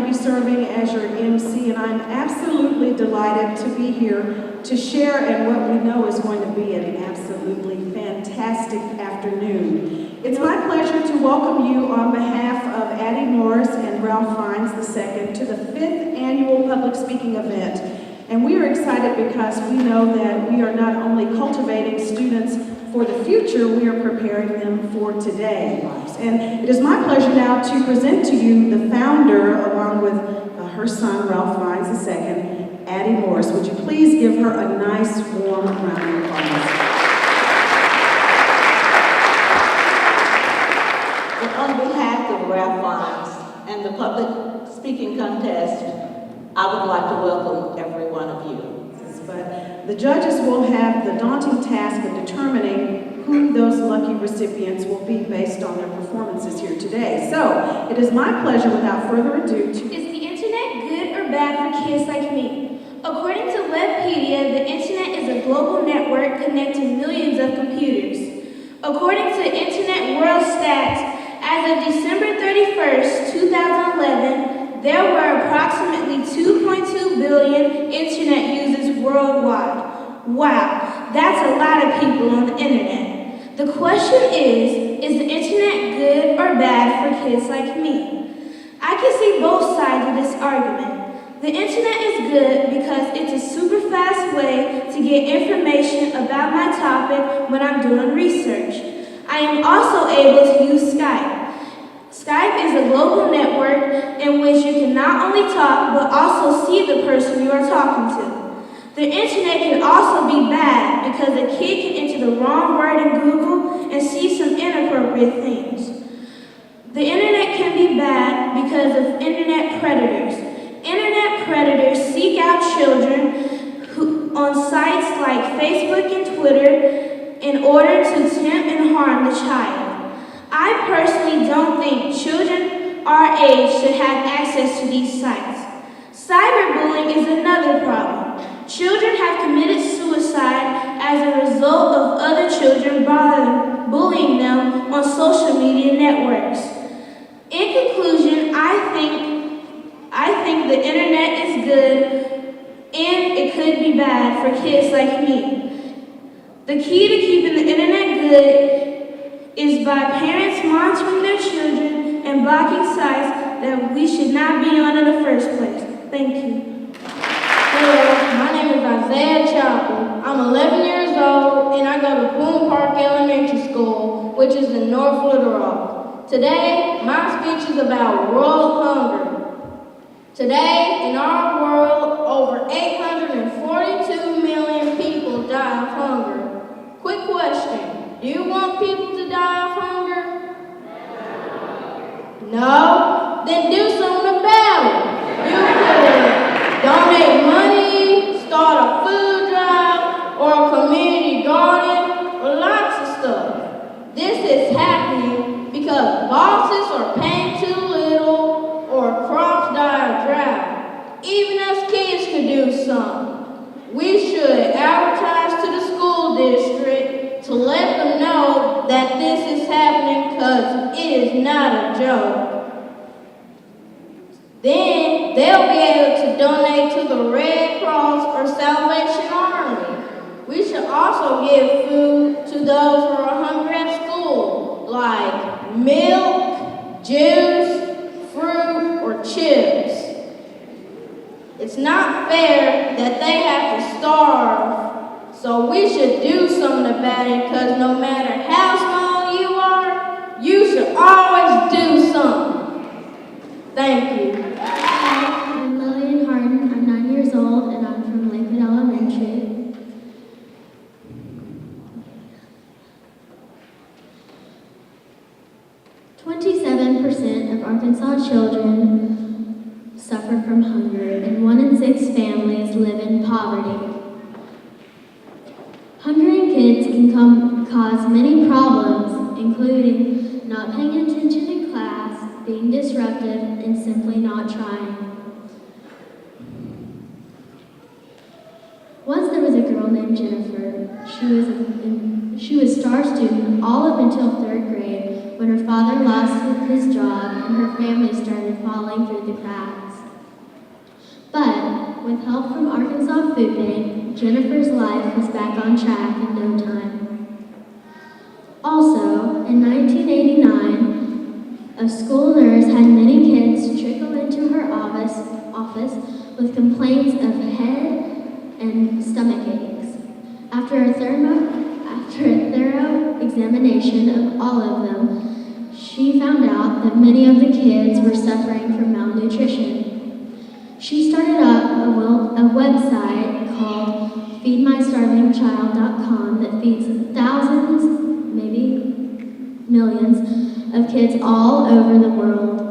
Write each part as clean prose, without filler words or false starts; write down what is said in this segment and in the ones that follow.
be serving as your MC, and I'm absolutely delighted to be here to share in what we know is going to be an absolutely fantastic afternoon. It's my pleasure to welcome you on behalf of Addie Morris and Ralph Fiennes II to the 5th annual public speaking event. And we are excited because we know that we are not only cultivating students for the future, we are preparing them for today. And it is my pleasure now to present to you the founder, along with her son, Ralph Fiennes II, Addie Morris. Would you please give her a nice, warm round of applause? On behalf of Ralph Fiennes and the public speaking contest, I would like to welcome every one of you. But the judges will have the daunting task of determining who those lucky recipients will be based on their performances here today. So, it is my pleasure, without further ado, to... Is the internet good or bad for kids like me? According to Webpedia, the internet is a global network connecting millions of computers. According to Internet World Stats, as of December 31st, 2011, there were approximately 2.2 billion internet users worldwide. Wow, that's a lot of people on the internet. The question is the internet good or bad for kids like me? I can see both sides of this argument. The internet is good because it's a super fast way to get information about my topic when I'm doing research. I am also able to use Skype. Skype is a global network in which you can not only talk but also see the person you are talking to. The internet can also be bad because a kid can enter the wrong word in Google and see some inappropriate things. The internet can be bad because of internet predators. Internet predators seek out children on sites like Facebook and Twitter in order to tempt and harm the child. I personally don't think children our age should have access to these sites. Cyberbullying is another problem. Children have committed suicide as a result of other children bullying them on social media networks. In conclusion, I think the internet is good and it could be bad for kids like me. The key to keeping the internet good is by parents monitoring their children and blocking sites that we should not be on in the first place. Thank you. Hello, my name is Isaiah Chapel. I'm 11 years old and I go to Boone Park Elementary School, which is in North Little Rock. Today, my speech is about world hunger. Today, in our world, over 842 million people die of hunger. Quick question. Do you want people to die of hunger? No? Then do something about it. You could donate money, start a food drive, or a community garden, or lots of stuff. This is happening because bosses are paying too little or crops die of drought. Even us kids could do something. We should advertise to the school district to let them know that this is happening because it is not a joke. Then they'll be able to donate to the Red Cross or Salvation Army. We should also give food to those who are hungry at school, like milk, juice, fruit, or chips. It's not fair that they have to starve, so we should do something about it because no matter how small you are, you should always do something. Thank you. Hi, I'm Lillian Harden. I'm 9 years old and I'm from Lakewood Elementary. "27% of Arkansas children suffer from hunger, and 1 in 6 families live in poverty. Hungry kids can cause many problems, including not paying attention in class, being disruptive, and simply not trying. Once there was a girl named Jennifer. She was star student all up until 3rd grade when her father lost his job and her family started falling through the cracks. with help from Arkansas Food Bank, Jennifer's life was back on track in no time. Also, in 1989, a school nurse had many kids trickle into her office with complaints of head and stomach aches. After a thorough examination of all of them, she found out that many of the kids were suffering from malnutrition. She started up a website called feedmystarvingchild.com that feeds thousands, maybe millions, of kids all over the world.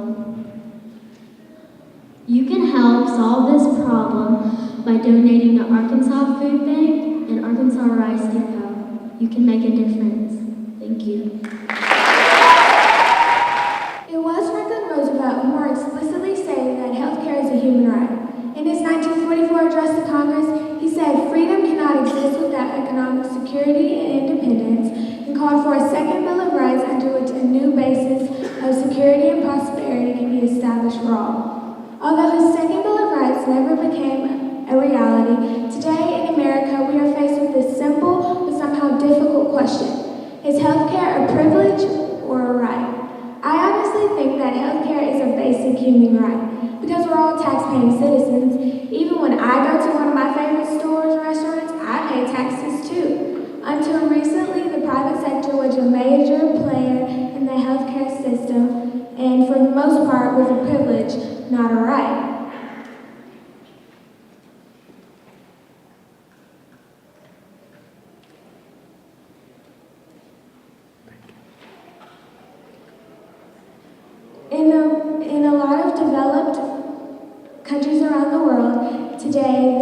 You can help solve this problem by donating to Arkansas Food Bank and Arkansas Rice Depot. You can make a difference. Thank you. It was Franklin Roosevelt who more explicitly stated that healthcare is a human right. In his 1944 address to Congress, he said, "Freedom cannot exist without economic security and independence," and called for a second Bill of Rights under which a new basis of security and prosperity can be established for all. Although his second Bill of Rights never became a reality, today in America we are faced with this simple but somehow difficult question: is healthcare a privilege or a right? I honestly think that healthcare is a basic human right, because we're all tax-paying citizens. Even when I go to one of my favorite stores or restaurants, I pay taxes too. Until recently, the private sector was a major player in the healthcare system, and for the most part was a privilege, not a right. In a lot of developed countries around the world today,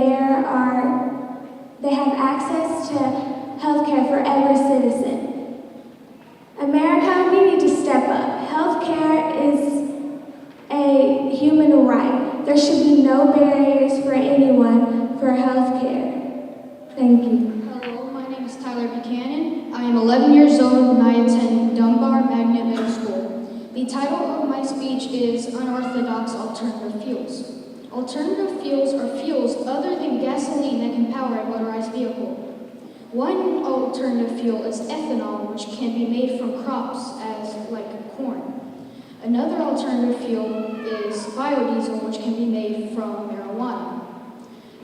they have access to healthcare for every citizen. America, we need to step up. Healthcare is a human right. There should be no barriers for anyone for healthcare. Thank you. Hello, my name is Tyler Buchanan. I am 11 years old and I attend Dunbar Magnet Middle School. The title of my speech is Unorthodox Alternative Fuels. Alternative fuels are fuels other than gasoline that can power a motorized vehicle. One alternative fuel is ethanol, which can be made from crops like corn. Another alternative fuel is biodiesel, which can be made from marijuana.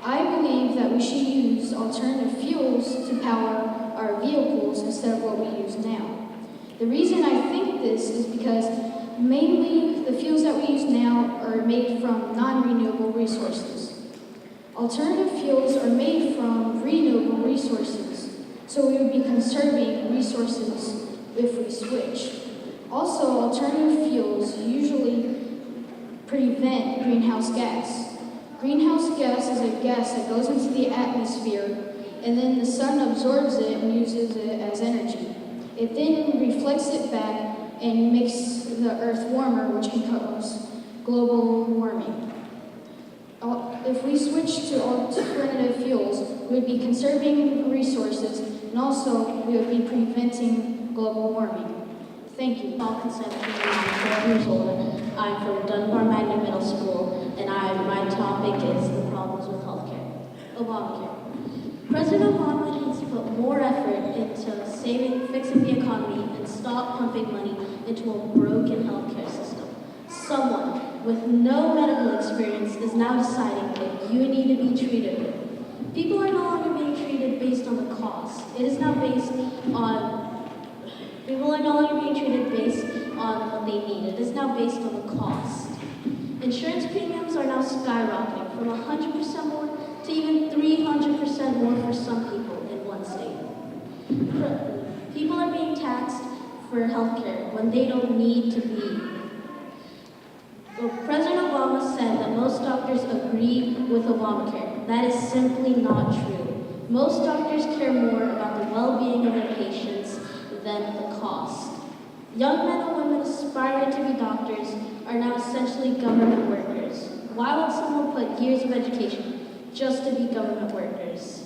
I believe that we should use alternative fuels to power our vehicles instead of what we use now. The reason I think this is because mainly the fuels that we use now are made from non-renewable resources. Alternative fuels are made from renewable resources, so we would be conserving resources if we switch. Also, alternative fuels usually prevent greenhouse gas. Greenhouse gas is a gas that goes into the atmosphere, and then the sun absorbs it and uses it as energy. It then reflects it back and makes the earth warmer, which can cause global warming. If we switch to alternative fuels, we would be conserving resources, and also we would be preventing global warming. Thank you. I'm 12 years old. I'm from Dunbar Magnet Middle School, and my topic is the problems with healthcare. Obamacare. President Obama needs to put more effort into fixing the economy, and stop pumping money into a broken healthcare system. Someone with no medical experience is now deciding what you need to be treated with. People are no longer being treated based on the cost. People are no longer being treated based on what they need. It is now based on the cost. Insurance premiums are now skyrocketing from 100% more to even 300% more for some people in one state. People are being taxed for healthcare when they don't need to be. Well, President Obama said that most doctors agree with Obamacare. That is simply not true. Most doctors care more about the well-being of their patients than the cost. Young men and women aspiring to be doctors are now essentially government workers. Why would someone put years of education just to be government workers?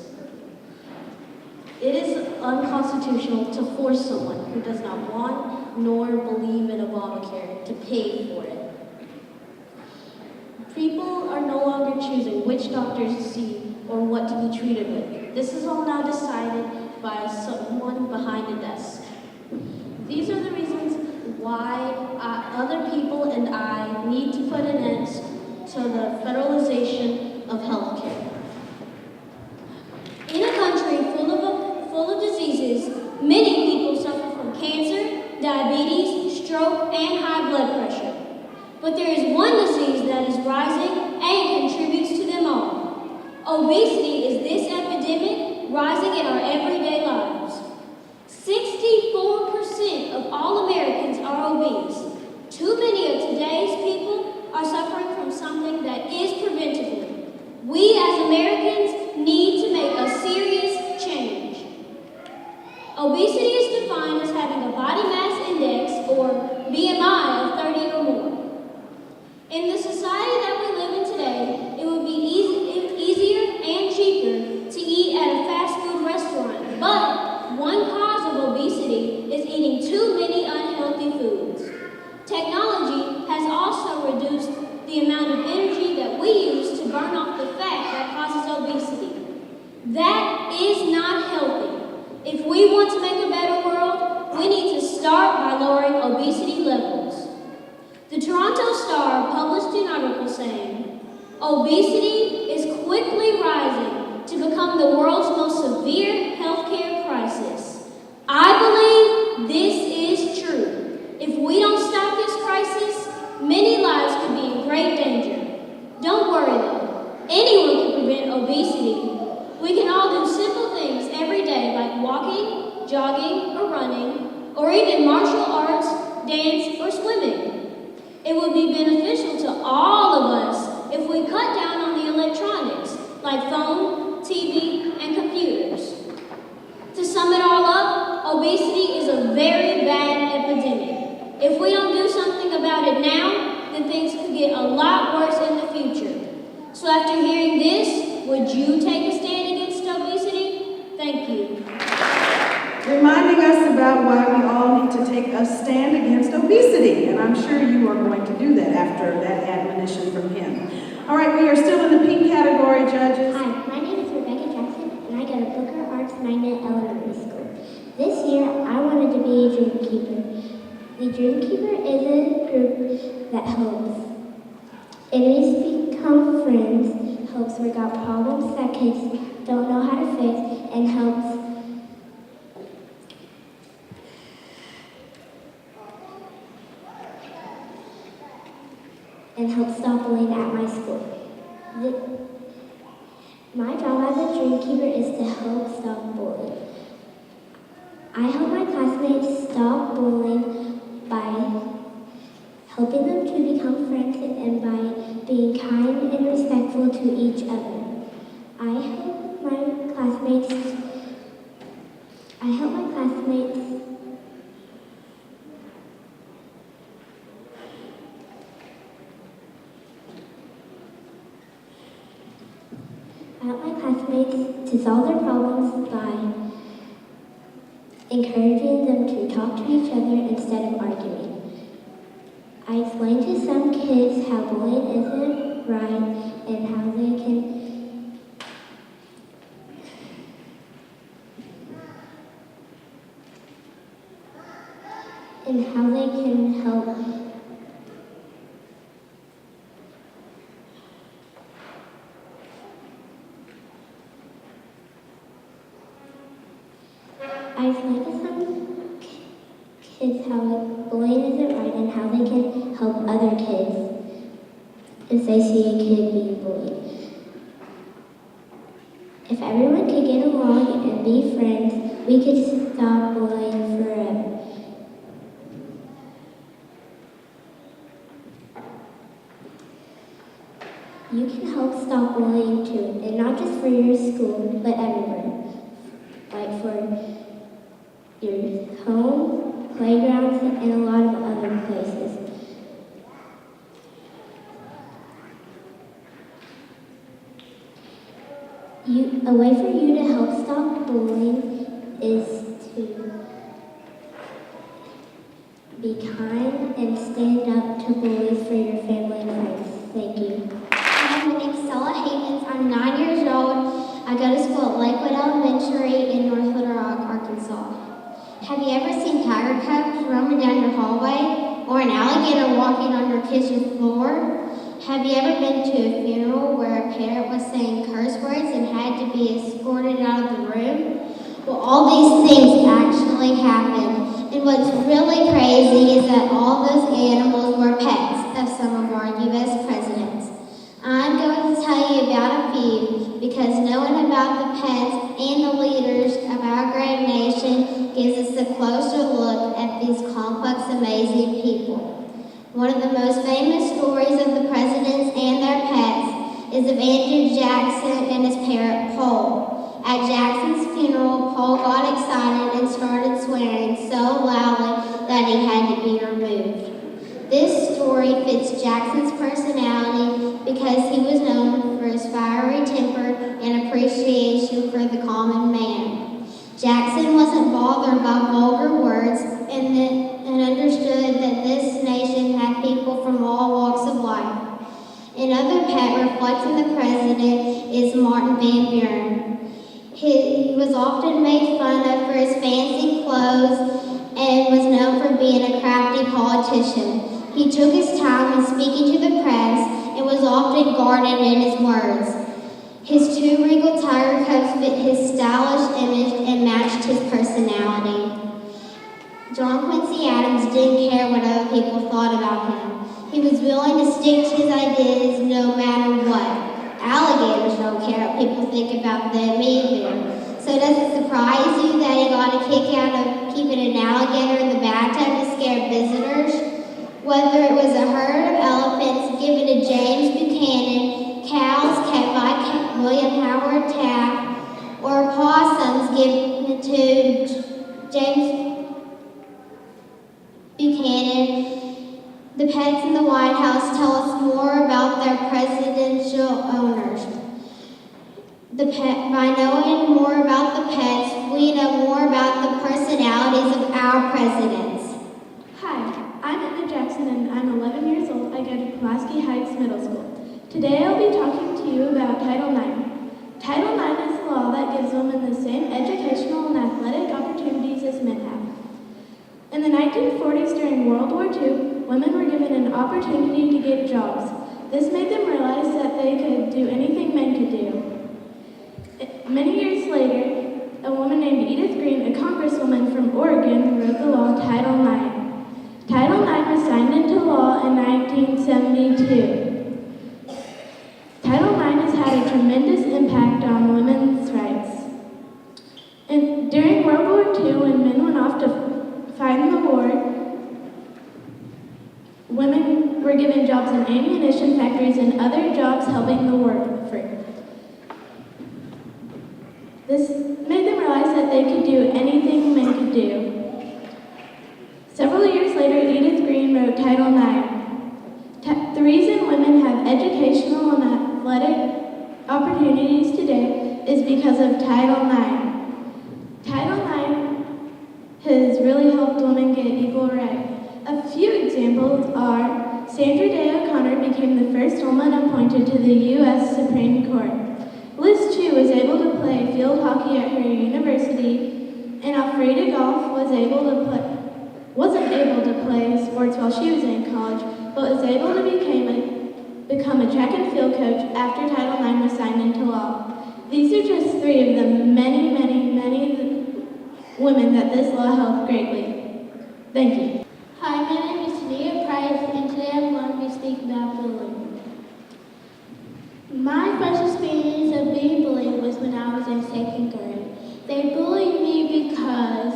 It is unconstitutional to force someone who does not want nor believe in Obamacare to pay for it. People are no longer choosing which doctors to see or what to be treated with. This is all now decided by someone behind a desk. These are the reasons why other people and I need to put an end to the federalization of healthcare. In a country full of diseases, many people suffer from cancer, diabetes, stroke, and high blood pressure. But there is one disease that is rising and contributes to them all. Obesity is this epidemic rising in our everyday lives. 64% of all Americans are obese. Too many of today's people are suffering from something that is preventable. We as Americans need to make a serious change. Obesity is defined as having a body mass index, or BMI, of 30 or more. In the society that we live in today, it would be easier and cheaper to eat at a fast food restaurant, but one cause of obesity is eating too many unhealthy foods. Technology has also reduced the amount of energy that we use to burn off the fat that causes obesity. That is not healthy. If we want to make a better world, we need to start by lowering obesity levels. The Toronto Star published an article saying, obesity is quickly rising to become the world's most severe healthcare crisis. I believe this is true. If we don't stop this crisis, many lives could be in great danger. Don't worry though, anyone can prevent obesity. We can all do simple things every day like walking, jogging, or running, or even martial arts, dance, or swimming. It would be beneficial to all of us if we cut down on the electronics like phone, TV, and computers. To sum it all up, obesity is a very bad epidemic. If we don't do something about it now, then things could get a lot worse in the future. So after hearing this, would you take a stand against obesity? Thank you. Reminding us about why we all need to take a stand against obesity, and I'm sure you are going to do that after that admonition from him. All right, we are still in the pink category, judges. Hi, my name is Rebecca Jackson, and I go to Booker Arts Magnet Elementary School. This year, I wanted to be a dream keeper. The Dream Keeper is a group that helps enemies become friends, helps work out problems that kids don't know how to fix, and helps stop bullying at my school. My job as a Dream Keeper is to help stop bullying. I help my classmates stop bullying by helping them to become friends and by being kind and respectful to each other. I help my classmates to solve their problems by encouraging them to talk to each other instead of arguing. I explain to some kids how bullying isn't right and how they can help I explain to some kids how bullying isn't right and how they can help other kids if they see a kid being bullied. If everyone could get along and be friends, we could stop bullying forever. You can help stop bullying too, and not just for your school, but everywhere. Like for your home, playgrounds, and a lot of other places. A way for you to help stop bullying is to be kind and stand up to bullies for your family and friends. Thank you. Hi, my name's Stella Hayes. Elementary in North Little Rock, Arkansas. Have you ever seen tiger cubs roaming down your hallway? Or an alligator walking on your kitchen floor? Have you ever been to a funeral where a parent was saying curse words and had to be escorted out of the room? Well, all these things actually happened. And what's really crazy is that all those animals were pets of some of our U.S. presidents. I'm going to tell you about a few because knowing about the pets and the leaders of our great nation gives us a closer look at these complex, amazing people. One of the most famous stories of the presidents and their pets is of Andrew Jackson and his parrot, Pole. At Jackson's funeral, Pole got excited and started swearing so loudly that he had to be removed. This story fits Jackson's personality because he was known for his fiery temper and appreciation for the common man. Jackson wasn't bothered by vulgar words and understood that this nation had people from all walks of life. Another pet reflecting the president is Martin Van Buren. He was often made fun of for his fancy clothes and was known for being a crafty politician. He took his time in speaking to the press and was often guarded in his words. His two regal tiger cubs fit his stylish image and matched his personality. John Quincy Adams didn't care what other people thought about him. He was willing to stick to his ideas no matter what. Alligators don't care what people think about them either. So does it surprise you that he got a kick out of keeping an alligator in the bathtub to scare visitors? Whether it was a herd of elephants given to James Buchanan, cows kept by William Howard Taft, or possums given to James Buchanan, the pets in the White House tell us more about their presidential owners. By knowing more about the pets, we know more about the personalities of our presidents. Hi, I'm Emma Jackson and I'm 11 years old. I go to Pulaski Heights Middle School. Today I'll be talking to you about Title IX. Title IX is a law that gives women the same educational and athletic opportunities as men have. In the 1940s, during World War II, women were given an opportunity to get jobs. This made them realize that they could do anything men could do. Many years later, a woman named Edith Green, a congresswoman from Oregon, wrote the law Title IX. Title IX was signed into law in 1972. Title IX has had a tremendous impact on women's rights. And during World War II, when men went off to fight in the war, women were given jobs in ammunition factories and other jobs helping the war effort. This made them realize that they could do anything men could do. Several years later, Edith Green wrote Title IX. The reason women have educational and athletic opportunities today is because of Title IX. Title IX has really helped women get equal rights. A few examples are Sandra Day O'Connor became the first woman appointed to the U.S. Supreme Court. Liz Chu was able to play field hockey at her university, and Alfreda Golf wasn't able to play sports while she was in college, but was able to become a track and field coach after Title IX was signed into law. These are just three of the many, many, many women that this law helped greatly. Thank you. Hi, my name is Tania Price, and today I'm going to be speaking about bullying. My first experience of being bullied was when I was in second grade. They bullied me because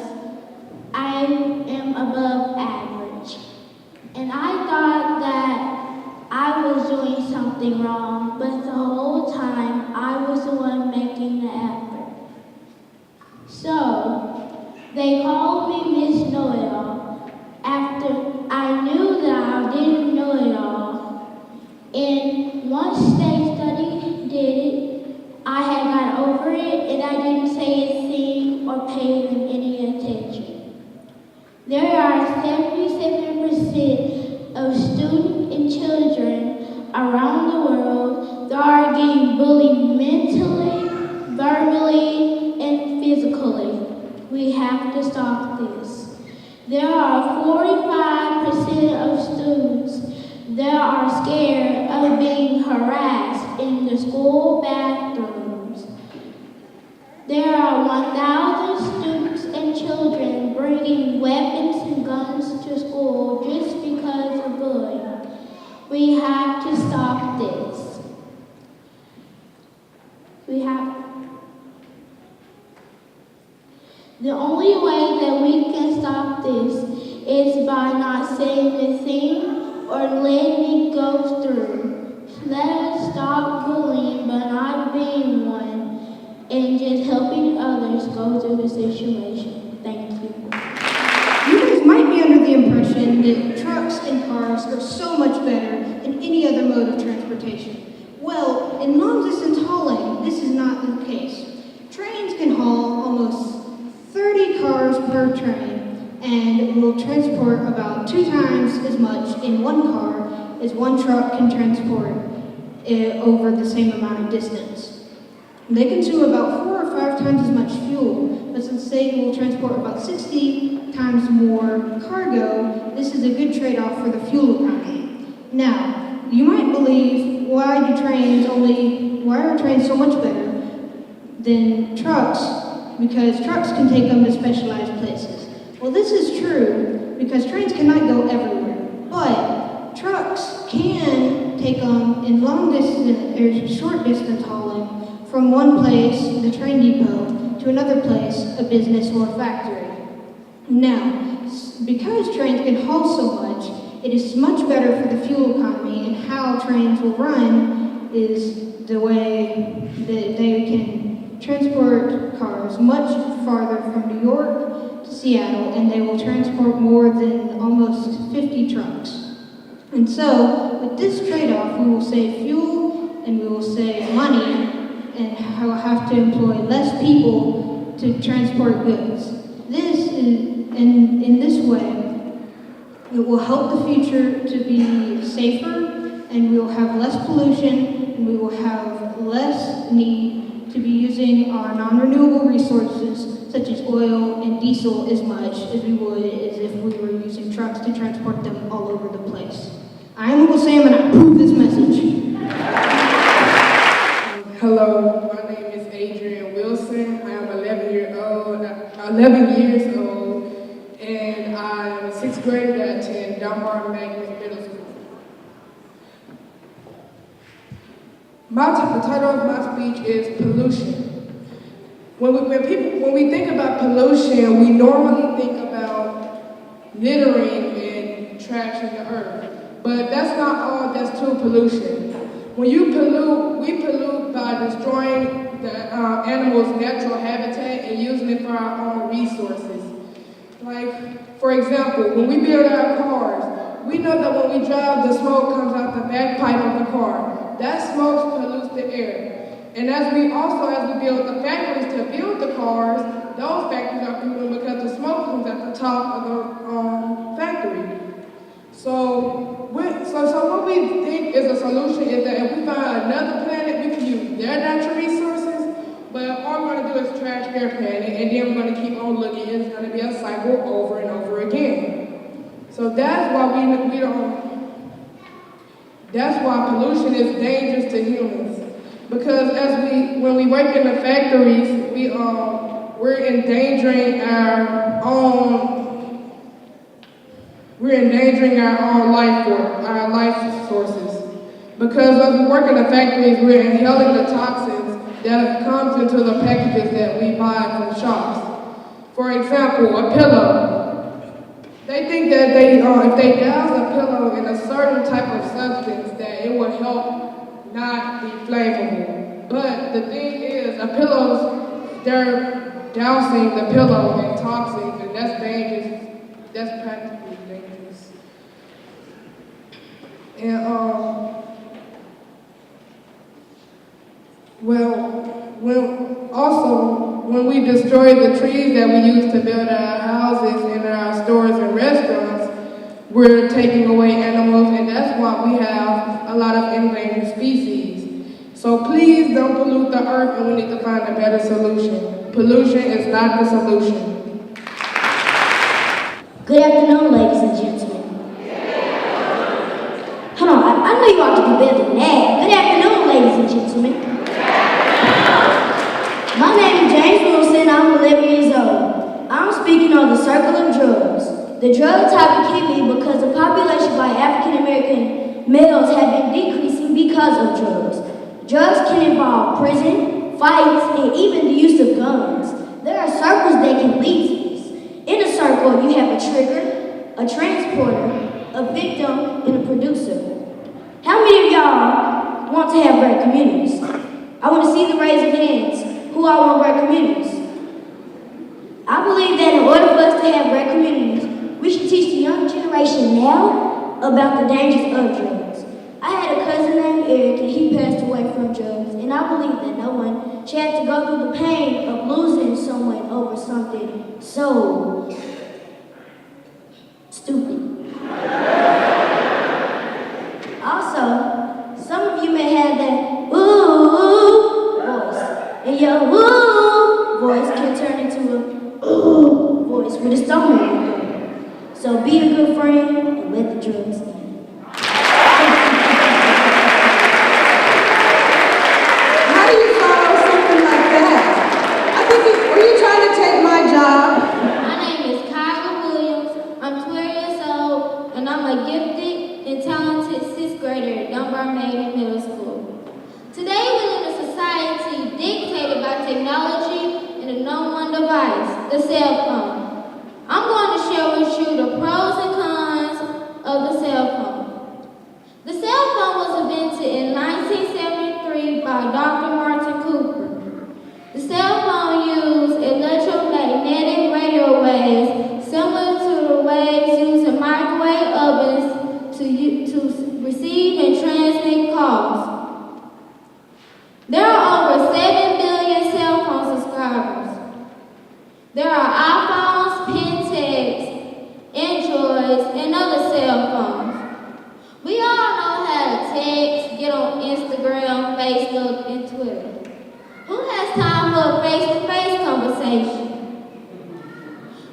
I am above average. And I thought that I was doing something wrong, but the whole time I was the one making the effort. So, they called me Miss Know-It-All after I knew that I didn't know it all. And once they did it, I had got over it and I didn't say a thing or pay them any attention. There are 77% of students and children around the world that are getting bullied mentally, verbally, and physically. We have to stop this. There are 45% of students that are scared of being harassed in the school bathrooms. There are 1,000 students and children bringing weapons and guns to school just because of bullying. We have to stop this. The only way that we can stop this is by not saying a thing or letting it go through. Let us stop bullying by not being one and just helping others go through the situation. Thank you. You guys might be under the impression that trucks and cars are so much better than any other mode of transportation. Well, in long-distance hauling, this is not the case. Trains can haul almost 30 cars per train and will transport about 2 times as much in one car as one truck can transport over the same amount of distance. They consume about 4 or 5 times as much fuel, but since they will transport about 60 times more cargo, this is a good trade-off for the fuel economy. Now, you might believe, why are trains so much better than trucks? Because trucks can take them to specialized places. Well, this is true because trains cannot go everywhere, but trucks can take them in long distance or short distance hauling from one place, the train depot, to another place, a business or a factory. Now, because trains can haul so much, it is much better for the fuel economy, and how trains will run is the way that they can transport cars much farther from New York to Seattle, and they will transport more than almost 50 trucks. And so, with this trade-off, we will save fuel and we will save money, and will have to employ less people to transport goods. In this way, it will help the future to be safer, and we will have less pollution, and we will have less need to be using our non-renewable resources, such as oil and diesel, as much as we would as if we were using trucks to transport them all over the place. I am Uncle Sam, and I approve this message. Hello, my name is Adrian Wilson. I am 11 years old, and I am a 6th grader that attend Dunbar Magnet Middle School. The title of my speech is pollution. When we think about pollution, we normally think about littering and trash in the earth. But that's not all that's true pollution. When you pollute, we pollute by destroying the animals' natural habitat and using it for our own resources. Like, for example, when we build our cars, we know that when we drive, the smoke comes out the back pipe of the car. That smoke pollutes the air. And as we build the factories to build the cars, those factories are polluting because the smoke comes at the top of the factory. So what we think is a solution is that if we find another planet, we can use their natural resources, but all we're going to do is trash their planet, and then we're going to keep on looking. It's going to be a cycle over and over again. So that's why that's why pollution is dangerous to humans. Because when we work in the factories, we're endangering our own life sources. Because as we work in the factories, we're inhaling the toxins that comes into the packages that we buy from shops. For example, a pillow. They think that if they douse a pillow in a certain type of substance, that it will help not be flammable. But the thing is, they're dousing the pillow in toxins, and that's dangerous. That's practically dangerous. And when we destroy the trees that we use to build our houses and our stores and restaurants, we're taking away animals, and that's why we have a lot of endangered species. So please don't pollute the earth, and we need to find a better solution. pollution is not the solution. Good afternoon, ladies and gentlemen. Hold on, I know you ought to do better than that. Good afternoon, ladies and gentlemen. My name is James Wilson. I'm 11 years old. I'm speaking on the circle of drugs. The drug topic hit me because the population by African American males have been decreasing because of drugs. Drugs can involve prison, fights, and even the use of guns. There are circles that can lead to this. In a circle, you have a trigger, a transporter, a victim, and a producer. How many of y'all want to have great communities? I want to see the raise of hands. Who all want great communities? I believe that in order for us to have great communities, we should teach the young generation now about the dangers of drugs. I had a cousin named Eric, and he passed away from drugs, and I believe that no one should have to go through the pain of losing someone over something so stupid. Also, some of you may have that ooh voice, and your ooh voice can turn into a ooh voice with a stomach. So be a good friend and let the drugs in. How do you follow something like that? I think, were you trying to take my job? My name is Kyla Williams. I'm 12 years old, and I'm a gifted and talented 6th grader at Dunbar Maiden Middle School. Today, we live in a society dictated by technology and a known one device, the cell phone. I'm going to share with you the pros and cons of the cell phone. The cell phone was invented in 1973 by Dr. Martin Cooper. The cell phone used electromagnetic radio waves similar to the waves used in microwave ovens to receive and transmit calls. There are over 7 billion cell phone subscribers. There are iPhones, Pentax, Androids, and other cell phones. We all know how to text, get on Instagram, Facebook, and Twitter. Who has time for a face-to-face conversation?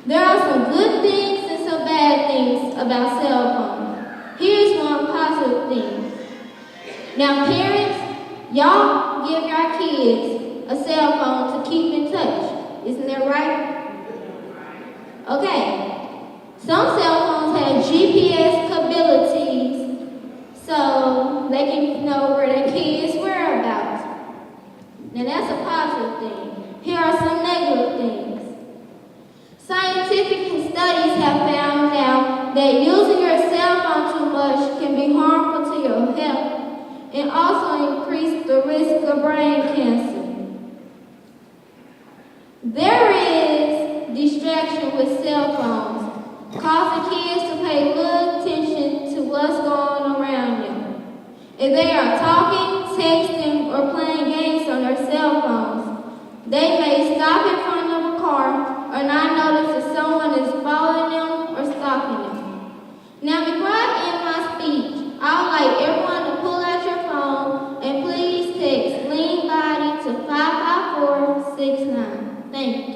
There are some good things and some bad things about cell phones. Here's one positive thing. Now, parents, y'all give your kids a cell phone to keep in touch. Isn't that right? Okay. Some cell phones have GPS capabilities, so they can know where their kids' whereabouts. Now that's a positive thing. Here are some negative things. Scientific studies have found out that using your cell phone too much can be harmful to your health and also increase the risk of brain cancer. There is distraction with cell phones, causing kids to pay little attention to what's going around them. If they are talking, texting, or playing games on their cell phones, they may stop in front of a car or not notice if someone is following them or stalking them. Now, before I end my speech, I would like everyone to pull out your phone and please text Lean Body to 55469. Thank you.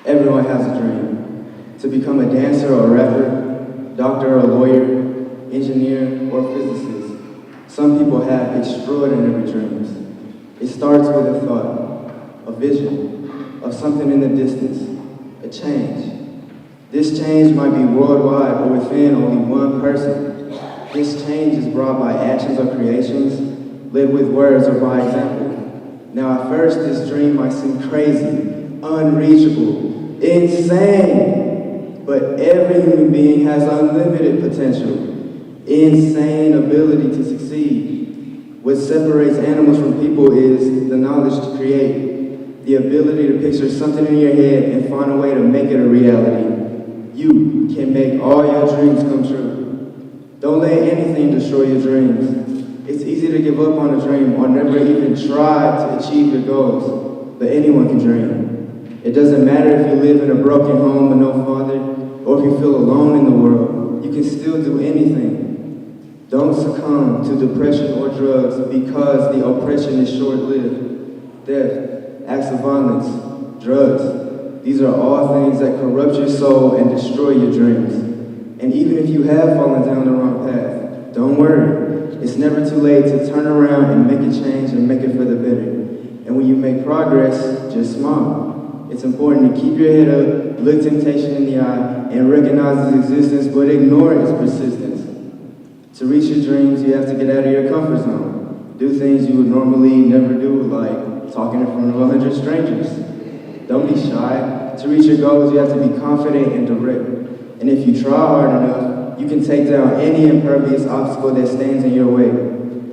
Everyone has a dream. To become a dancer or a rapper, doctor or lawyer, engineer or physicist. Some people have extraordinary dreams. It starts with a thought, a vision of something in the distance, a change. This change might be worldwide or within only one person. This change is brought by actions or creations, led with words or by example. Now at first, this dream might seem crazy, unreachable, insane. But every human being has unlimited potential, insane ability to succeed. What separates animals from people is the knowledge to create, the ability to picture something in your head and find a way to make it a reality. You can make all your dreams come true. Don't let anything destroy your dreams. It's easy to give up on a dream or never even try to achieve your goals, but anyone can dream. It doesn't matter if you live in a broken home with no father, or if you feel alone in the world, you can still do anything. Don't succumb to depression or drugs because the oppression is short-lived. Theft, acts of violence, drugs, these are all things that corrupt your soul and destroy your dreams. And even if you have fallen down the wrong path, don't worry. It's never too late to turn around and make a change and make it for the better. And when you make progress, just smile. It's important to keep your head up, look temptation in the eye, and recognize its existence, but ignore its persistence. To reach your dreams, you have to get out of your comfort zone. Do things you would normally never do, like talking in front of 100 strangers. Don't be shy. To reach your goals, you have to be confident and direct. And if you try hard enough, you can take down any impervious obstacle that stands in your way.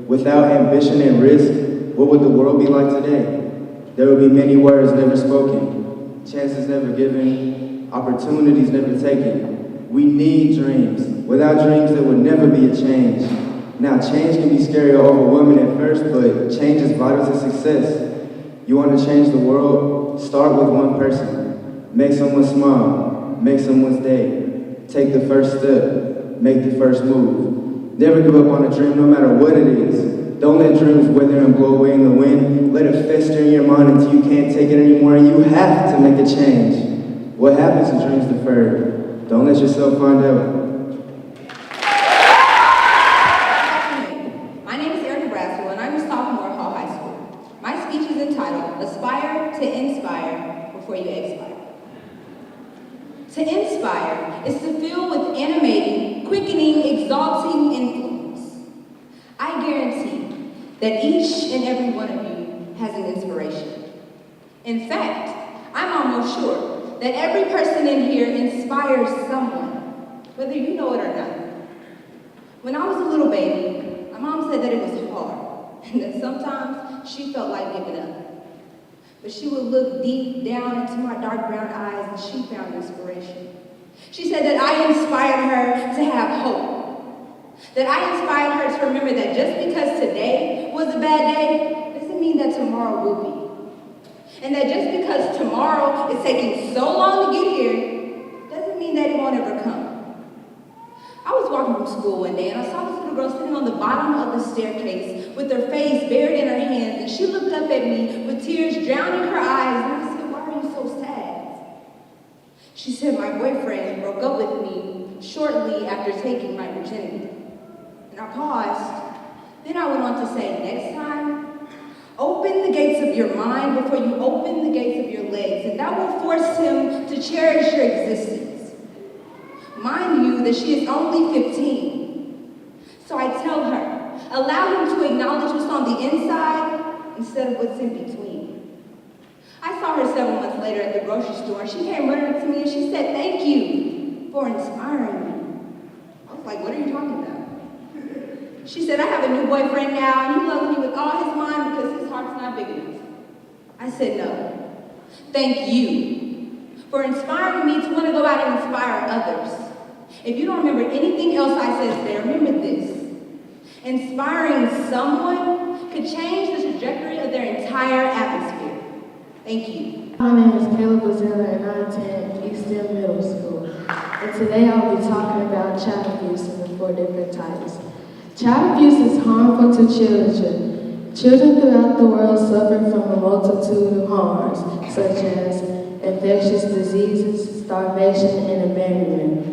Without ambition and risk, what would the world be like today? There would be many words never spoken, chances never given, opportunities never taken. We need dreams. Without dreams, there would never be a change. Now, change can be scary or overwhelming at first, but change is vital to success. You want to change the world? Start with one person. Make someone smile. Make someone's day. Take the first step. Make the first move. Never give up on a dream, no matter what it is. Don't let dreams wither and blow away in the wind. Let it fester in your mind until you can't take it anymore and you have to make a change. What happens to dreams deferred? Don't let yourself find out. My name is Erica Braswell, and I'm a sophomore at Hall High School. My speech is entitled, Aspire to Inspire Before You Expire. To inspire is to fill with animating, quickening, exalting influence. I guarantee that each and every one of you has an inspiration. In fact, I'm almost sure that every person in here inspires someone, whether you know it or not. When I was a little baby, my mom said that it was hard, and that sometimes she felt like giving up. But she would look deep down into my dark brown eyes and she found inspiration. She said that I inspired her to have hope. That I inspired her to remember that just because today was a bad day, doesn't mean that tomorrow will be. And that just because tomorrow is taking so long to get here, doesn't mean that it won't ever come. I was walking from school one day and I saw this little girl sitting on the bottom of the staircase with her face buried in her hands, and she looked up at me with tears drowning her eyes, and I said, "Why are you so sad?" She said, "My boyfriend broke up with me shortly after taking my virginity." And I paused. Then I went on to say, "Next time, open the gates of your mind before you open the gates of your legs, and that will force him to cherish your existence." Mind you that she is only 15. So I tell her, allow him to acknowledge what's on the inside instead of what's in between. I saw her several months later at the grocery store, and she came running up to me and she said, "Thank you for inspiring me." I was like, "What are you talking about?" She said, "I have a new boyfriend now, and he loves me with all his mind because his heart's not big enough." I said, "No, thank you for inspiring me to want to go out and inspire others." If you don't remember anything else I said today, remember this. Inspiring someone could change the trajectory of their entire atmosphere. Thank you. My name is Caleb Bazilla, and I attend Easton Middle School. And today I'll be talking about child abuse in the 4 different types. Child abuse is harmful to children. Children throughout the world suffer from a multitude of harms, such as infectious diseases, starvation, and abandonment.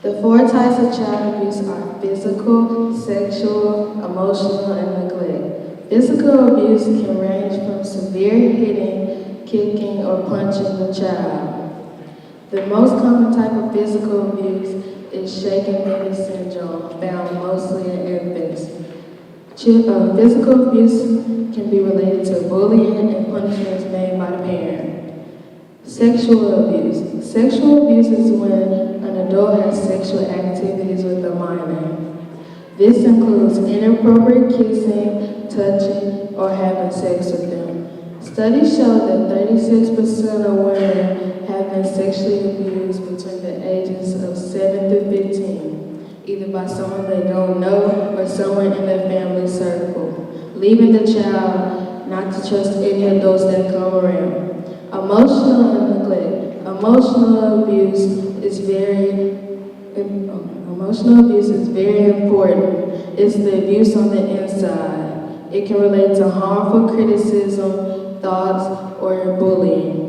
The 4 types of child abuse are physical, sexual, emotional, and neglect. Physical abuse can range from severe hitting, kicking, or punching the child. The most common type of physical abuse is shaken-baby syndrome, found mostly in infants. Physical abuse can be related to bullying and punishments made by the parent. Sexual abuse. Sexual abuse is when an adult has sexual activities with a minor. This includes inappropriate kissing, touching, or having sex with them. Studies show that 36% of women have been sexually abused between the ages of 7 to 15, either by someone they don't know or someone in their family circle, leaving the child not to trust any adults that come around. Emotional neglect. Emotional abuse is very important. It's the abuse on the inside. It can relate to harmful criticism, thoughts, or bullying.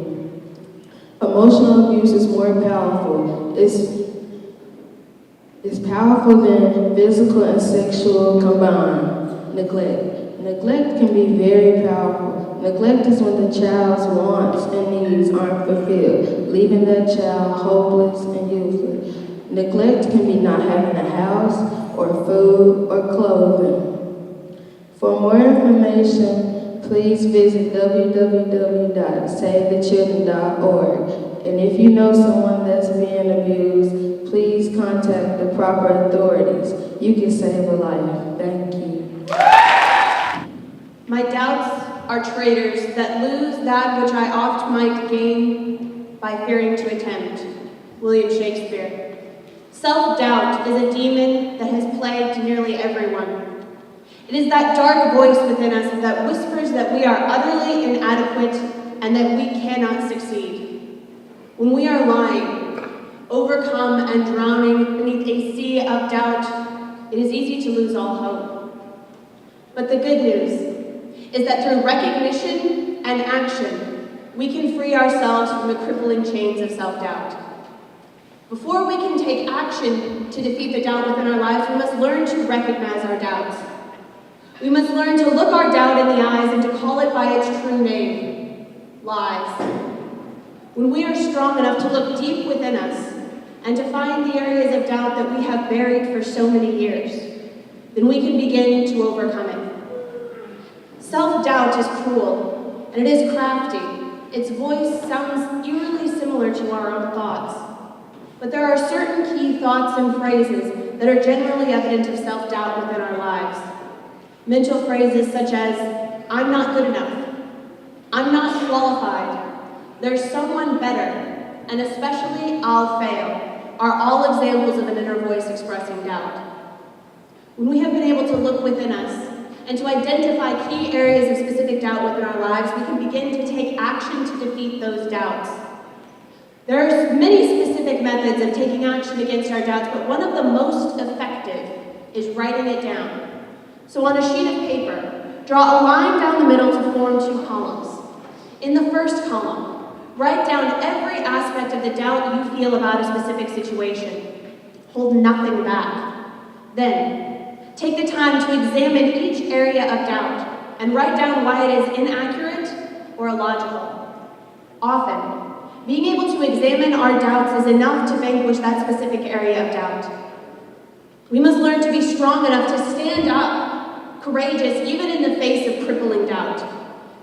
Emotional abuse is more powerful. It's powerful than physical and sexual combined. Neglect. Neglect can be very powerful. Neglect is when the child's wants and needs aren't fulfilled, leaving that child hopeless and useless. Neglect can be not having a house, or food, or clothing. For more information, please visit www.savethechildren.org. And if you know someone that's being abused, please contact the proper authorities. You can save a life. Thank you. My doubts are traitors that lose that which I oft might gain by fearing to attempt. William Shakespeare. Self-doubt is a demon that has plagued nearly everyone. It is that dark voice within us that whispers that we are utterly inadequate and that we cannot succeed. When we are lying, overcome and drowning beneath a sea of doubt, it is easy to lose all hope. But the good news is that through recognition and action, we can free ourselves from the crippling chains of self-doubt. Before we can take action to defeat the doubt within our lives, we must learn to recognize our doubts. We must learn to look our doubt in the eyes and to call it by its true name, lies. When we are strong enough to look deep within us and to find the areas of doubt that we have buried for so many years, then we can begin to overcome it. Self-doubt is cruel, and it is crafty. Its voice sounds eerily similar to our own thoughts. But there are certain key thoughts and phrases that are generally evident of self-doubt within our lives. Mental phrases such as, I'm not good enough, I'm not qualified, there's someone better, and especially I'll fail, are all examples of an inner voice expressing doubt. When we have been able to look within us and to identify key areas of specific doubt within our lives, we can begin to take action to defeat those doubts. There are many specific methods of taking action against our doubts, but one of the most effective is writing it down. So on a sheet of paper, draw a line down the middle to form 2 columns. In the first column, write down every aspect of the doubt you feel about a specific situation. Hold nothing back. Then, take the time to examine each area of doubt and write down why it is inaccurate or illogical. Often, being able to examine our doubts is enough to vanquish that specific area of doubt. We must learn to be strong enough to stand up, courageous even in the face of crippling doubt.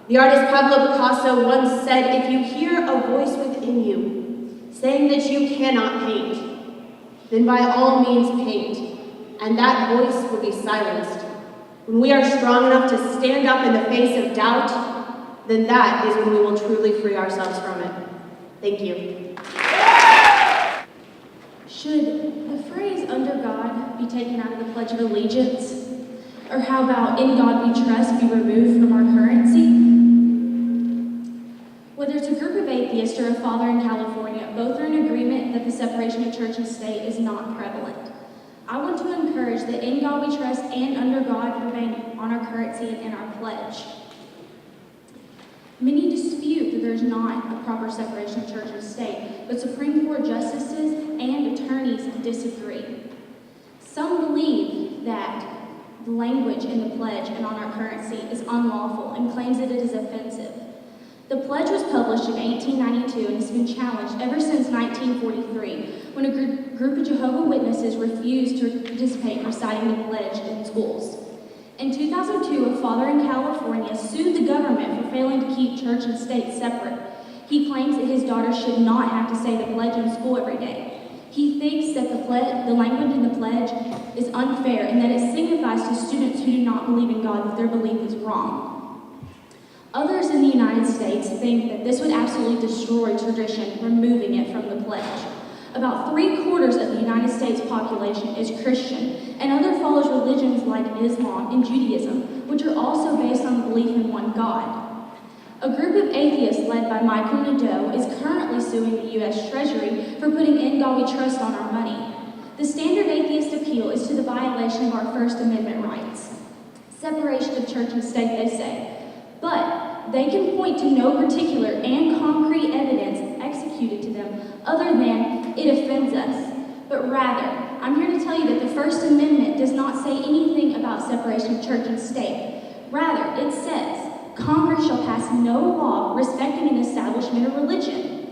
The artist Pablo Picasso once said, if you hear a voice within you saying that you cannot paint, then by all means paint, and that voice will be silenced. When we are strong enough to stand up in the face of doubt, then that is when we will truly free ourselves from it. Thank you. Should the phrase under God be taken out of the Pledge of Allegiance? Or how about in God we trust be removed from our currency? Whether it's a group of atheists or a father in California, both are in agreement that the separation of church and state is not prevalent. I want to encourage that in God we trust and under God remain on our currency and in our pledge. Many dispute that there's not a proper separation of church and state, but Supreme Court justices and attorneys disagree. Some believe that the language in the pledge and on our currency is unlawful and claims that it is offensive. The pledge was published in 1892 and has been challenged ever since 1943, when a group of Jehovah's Witnesses refused to participate in reciting the pledge in schools. In 2002, a father in California sued the government for failing to keep church and state separate. He claims that his daughter should not have to say the pledge in school every day. He thinks that the language in the pledge is unfair and that it signifies to students who do not believe in God that their belief is wrong. Others in the United States think that this would absolutely destroy tradition, removing it from the pledge. About 3/4 of the United States population is Christian, and others follows religions like Islam and Judaism, which are also based on the belief in one God. A group of atheists led by Michael Nadeau is currently suing the U.S. Treasury for putting "In God We Trust" on our money. The standard atheist appeal is to the violation of our First Amendment rights. Separation of church and state, they say. But they can point to no particular and concrete evidence executed to them other than it offends us. But rather, I'm here to tell you that the First Amendment does not say anything about separation of church and state. Rather, it says, Congress shall pass no law respecting an establishment of religion.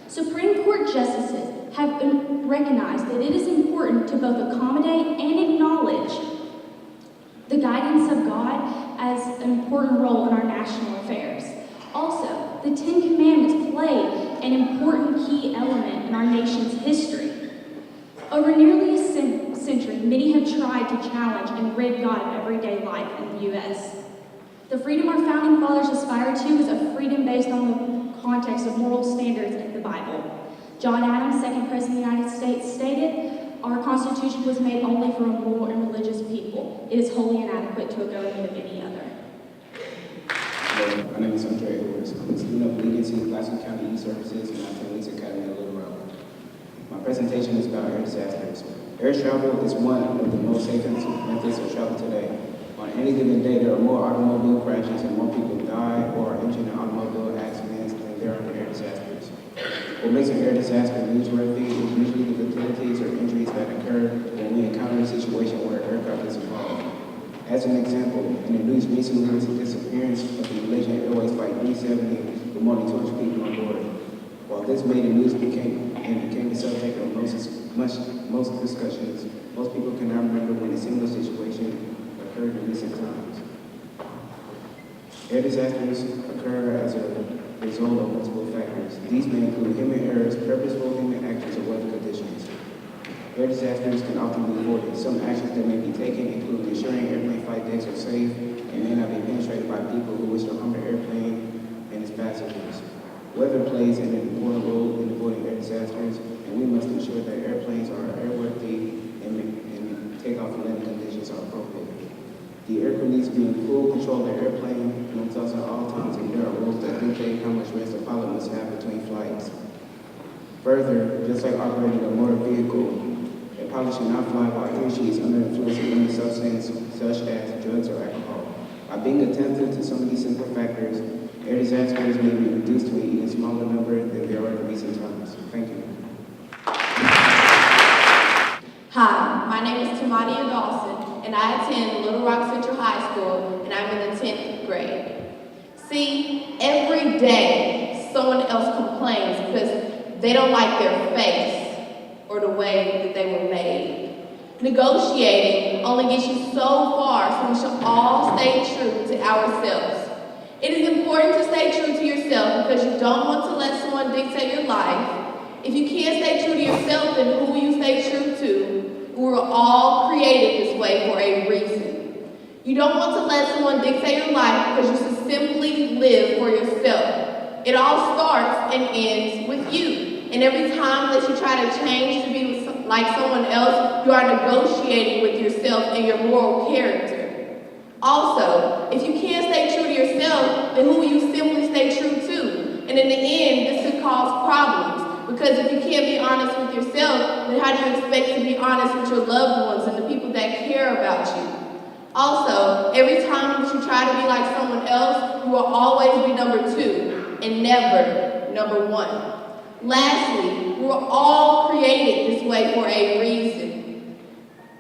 Supreme Court justices have recognized that it is important to both accommodate and acknowledge the guidance of God as an important role in our national affairs. Also, the Ten Commandments play an important key element in our nation's history. Over nearly a century, many have tried to challenge and rid God of everyday life in the U.S. The freedom our founding fathers aspired to was a freedom based on the context of moral standards in the Bible. John Adams, second President of the United States, stated, "Our Constitution was made only for a moral and religious people. It is wholly inadequate to a government of any other." Hello, my name is Andre Edwards. I'm a student of Legacy Glasgow County Youth Services and I attend Leeds Academy in Little Rock. My presentation is about air disasters. Air travel is one of the most safest methods of travel today. On any given day, there are more automobile crashes and more people die or are injured in automobile accidents than there are in air disasters. What makes an air disaster newsworthy is usually the fatalities or injuries that occur when we encounter a situation where an aircraft is involved. As an example, in the news recently was the disappearance of the Malaysian Airways Flight 370 with more than 200 people on board. While this made the news became the subject of most discussions, most people cannot remember when a similar situation occurred in recent times. Air disasters occur as a result of multiple factors. These may include human errors, purposeful human actions, or weather conditions. Air disasters can often be avoided. Some actions that may be taken include ensuring airplane flight decks are safe and may not be penetrated by people who wish to harm the airplane and its passengers. Weather plays an important role in avoiding air disasters, and we must ensure that airplanes are airworthy and takeoff and landing conditions are appropriate. The aircrew needs to be in full control of the airplane and must also at all times, and there are rules that dictate how much rest the pilot must have between flights. Further, just like operating a motor vehicle, a pilot should not fly while he or she is under influence of any substance such as drugs or alcohol. By being attentive to some of these simple factors, air disasters may be reduced to an even smaller number than there are in recent times. Thank you. Hi, my name is Tamadia Dawson, and I attend Little Rock Central High School, and I'm in the 10th grade. See, every day someone else complains because they don't like their face or the way that they were made. Negotiating only gets you so far, so we should all stay true to ourselves. It is important to stay true to yourself because you don't want to let someone dictate your life. If you can't stay true to yourself, then who will you stay true to? We were all created this way for a reason. You don't want to let someone dictate your life because you should simply live for yourself. It all starts and ends with you. And every time that you try to change to be like someone else, you are negotiating with yourself and your moral character. Also, if you can't stay true to yourself, then who will you simply stay true to? And in the end, this could cause problems. Because if you can't be honest with yourself, then how do you expect to be honest with your loved ones and the people that care about you? Also, every time that you try to be like someone else, you will always be number 2 and never number 1. Lastly, we were all created this way for a reason.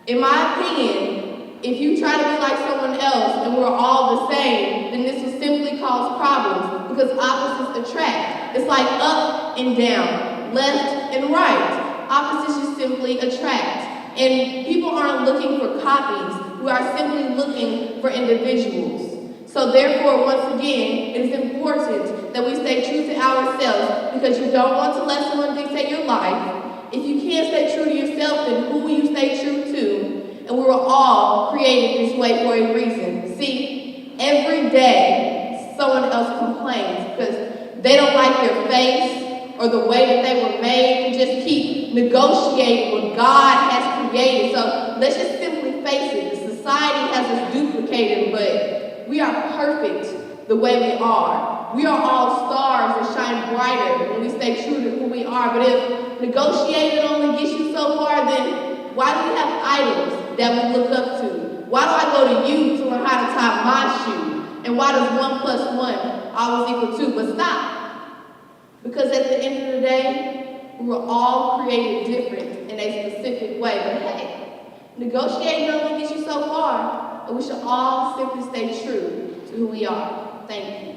In my opinion, if you try to be like someone else and we're all the same, then this will simply cause problems because opposites attract. It's like up and down, left and right. Opposites just simply attract. And people aren't looking for copies. We are simply looking for individuals. So therefore, once again, it is important that we stay true to ourselves because you don't want to let someone dictate your life. If you can't stay true to yourself, then who will you stay true to? And we were all created this way for a reason. See, every day someone else complains because they don't like their face or the way that they were made. You just keep negotiating what God has created. So let's just simply face it. The society has us duplicated, but we are perfect the way we are. We are all stars that shine brighter when we stay true to who we are. But if negotiating only gets you so far, then why do we have idols that we look up to? Why do I go to you to learn how to tie my shoe? And why does 1 + 1 always equal 2? But stop. Because at the end of the day, we were all created different in a specific way. But hey, negotiating only gets you so far, and we should all simply stay true to who we are. Thank you.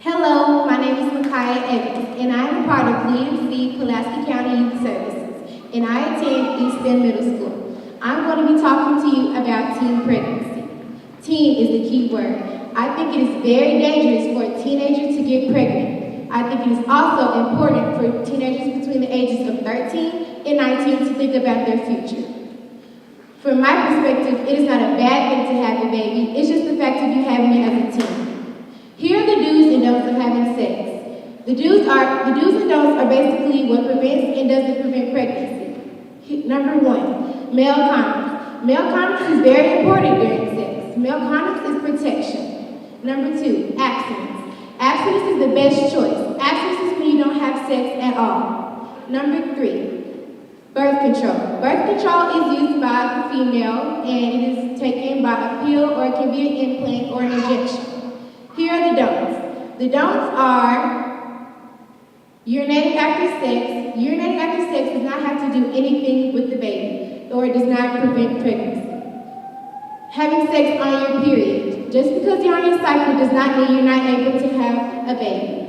Hello, my name is Micaiah Evans, and I am a part of LEAD&FEED Pulaski County Youth Services, and I attend East Bend Middle School. I'm going to be talking to you about teen pregnancy. Teen is the key word. I think it is very dangerous for a teenager to get pregnant. I think it is also important for teenagers between the ages of 13 and 19 to think about their future. From my perspective, it is not a bad thing to have a baby, it's just the fact of you having it as a teen. Here are the do's and don'ts of having sex. The do's and don'ts are basically what prevents and doesn't prevent pregnancy. Number 1, male condoms. Male condoms is very important during sex. Male condoms is protection. Number 2, abstinence. Abstinence is the best choice. Abstinence is when you don't have sex at all. Number 3, birth control. Birth control is used by the female and it is taken by a pill or it can be an implant or an injection. Here are the don'ts. The don'ts are urinating after sex. Urinating after sex does not have to do anything with the baby, or it does not prevent pregnancy. Having sex on your period. Just because you're on your cycle does not mean you're not able to have a baby.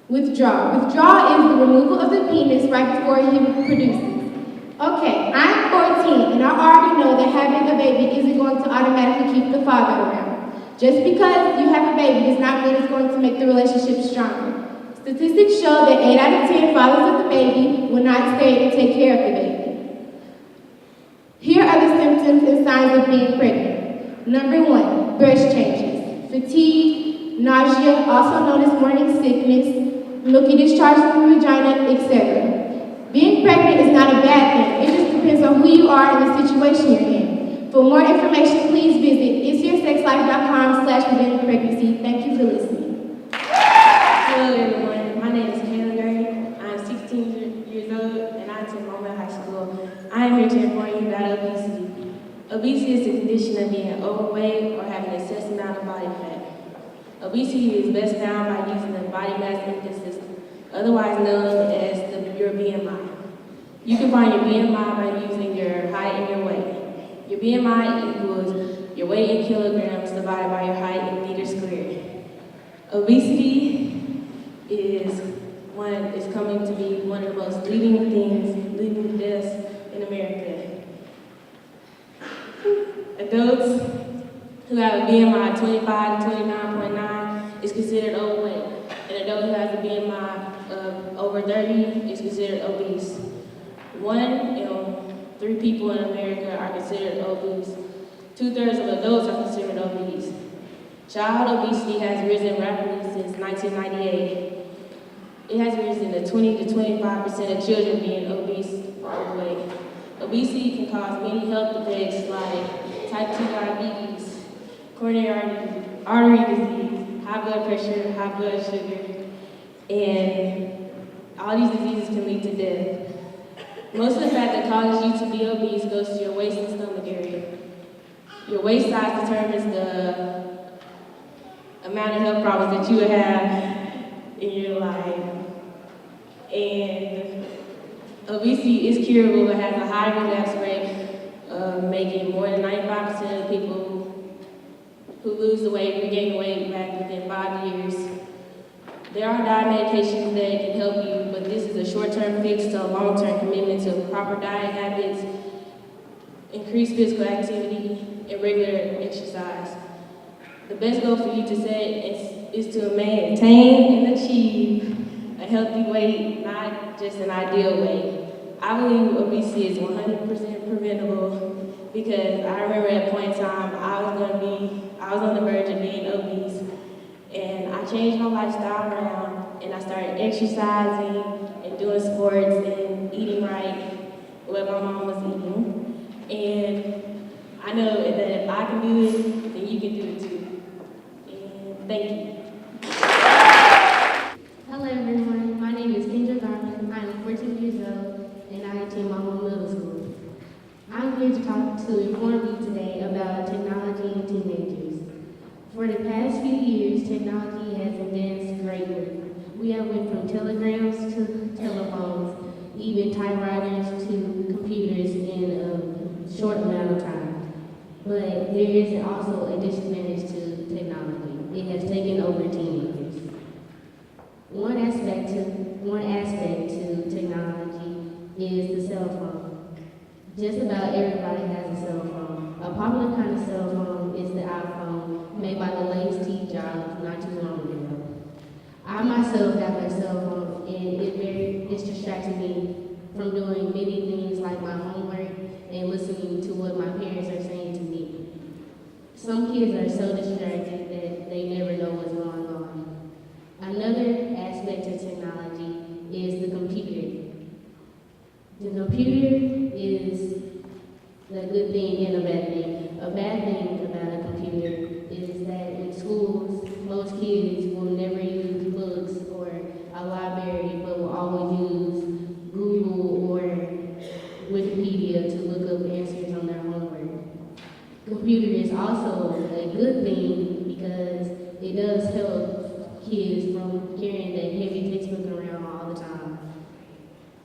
Withdrawal. Withdrawal is the removal of the penis right before he produces. Okay, I'm 14 and I already know that having a baby isn't going to automatically keep the father around. Just because you have a baby does not mean it's going to make the relationship stronger. Statistics show that 8 out of 10 fathers of the baby will not stay and take care of the baby. Here are the symptoms and signs of being pregnant. Number 1, breast changes, fatigue, nausea, also known as morning sickness, milky discharge from the vagina, etc. Being pregnant is not a bad thing. It just depends on who you are and the situation you're in. For more information, please visit isYourSexLife.com/preventingpregnancy. Thank you for listening. Hello everyone, my name is Kayla Gray. I'm 16 years old and I attend Moment High School. I am here to inform you about obesity. Obesity is the condition of being overweight or having an excessive amount of body fat. Obesity is best found by using the body mass index system, otherwise known as your BMI. You can find your BMI by using your height and your weight. Your BMI equals your weight in kilograms divided by your height in meters squared. Obesity is coming to be one of the most leading deaths in America. Adults who have a BMI of 25 to 29.9 is considered overweight. An adult who has a BMI of over 30 is considered obese. 1 in 3 people in America are considered obese. 2/3 of adults are considered obese. Child obesity has risen rapidly since 1998. It has risen to 20 to 25% of children being obese or overweight. Obesity can cause many health effects like type 2 diabetes, coronary artery disease, high blood pressure, high blood sugar, and all these diseases can lead to death. Most of the fat that causes you to be obese goes to your waist and stomach area. Your waist size determines the amount of health problems that you would have in your life. And obesity is curable but has a high relapse rate of making more than 95% of people who lose the weight regain weight back within 5 years. There are diet medications that can help you, but this is a short-term fix to a long-term commitment to proper diet habits, increased physical activity, and regular exercise. The best goal for you to set is to maintain and achieve a healthy weight, not just an ideal weight. I believe obesity is 100% preventable because I remember at a point in time I was on the verge of being obese, and I changed my lifestyle around, and I started exercising and doing sports and eating right, what my mom was eating. And I know that if I can do it, then you can do it too. And thank you. Hello everyone, my name is Kendra Garland. I am 14 years old and I attend Mama Middle School. I'm here to inform you today about technology and teenagers. For the past few years, technology has advanced greatly. We have went from telegrams to telephones, even typewriters to computers in a short amount of time. But there is also a disadvantage to technology. It has taken over teenagers. One aspect to technology is the cell phone. Just about everybody has a cell phone. A popular kind of cell phone is the iPhone, made by the late Steve Jobs not too long ago. I myself have a cell phone, and it's distracting me from doing many things like my homework and listening to what my parents are saying to me. Some kids are so distracted that they never know what's going on. Another aspect of technology is the computer. The computer is a good thing and a bad thing. A bad thing about a computer is that in schools, most kids will never use books or a library, but will always use Google or Wikipedia to look up answers on their homework. Computer is also a good thing because it does help kids from carrying that heavy textbook around all the time.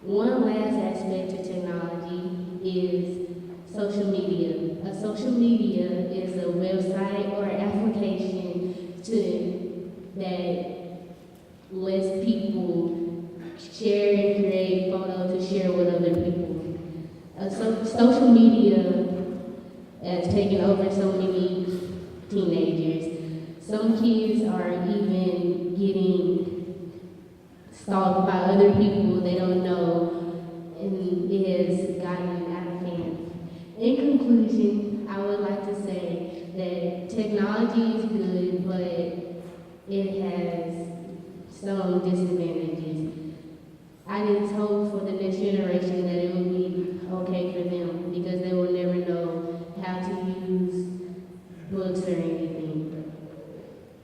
One last aspect to technology is social media. A social media is a website or application that lets people share and create photos to share with other people. Social media has taken over so many teenagers. Some kids are even getting stalked by other people they don't know, and it has gotten out of hand. In conclusion, I would like to say that technology is good, but it has some disadvantages. I just hope for the next generation that it will be okay for them because they will never know how to use books or anything.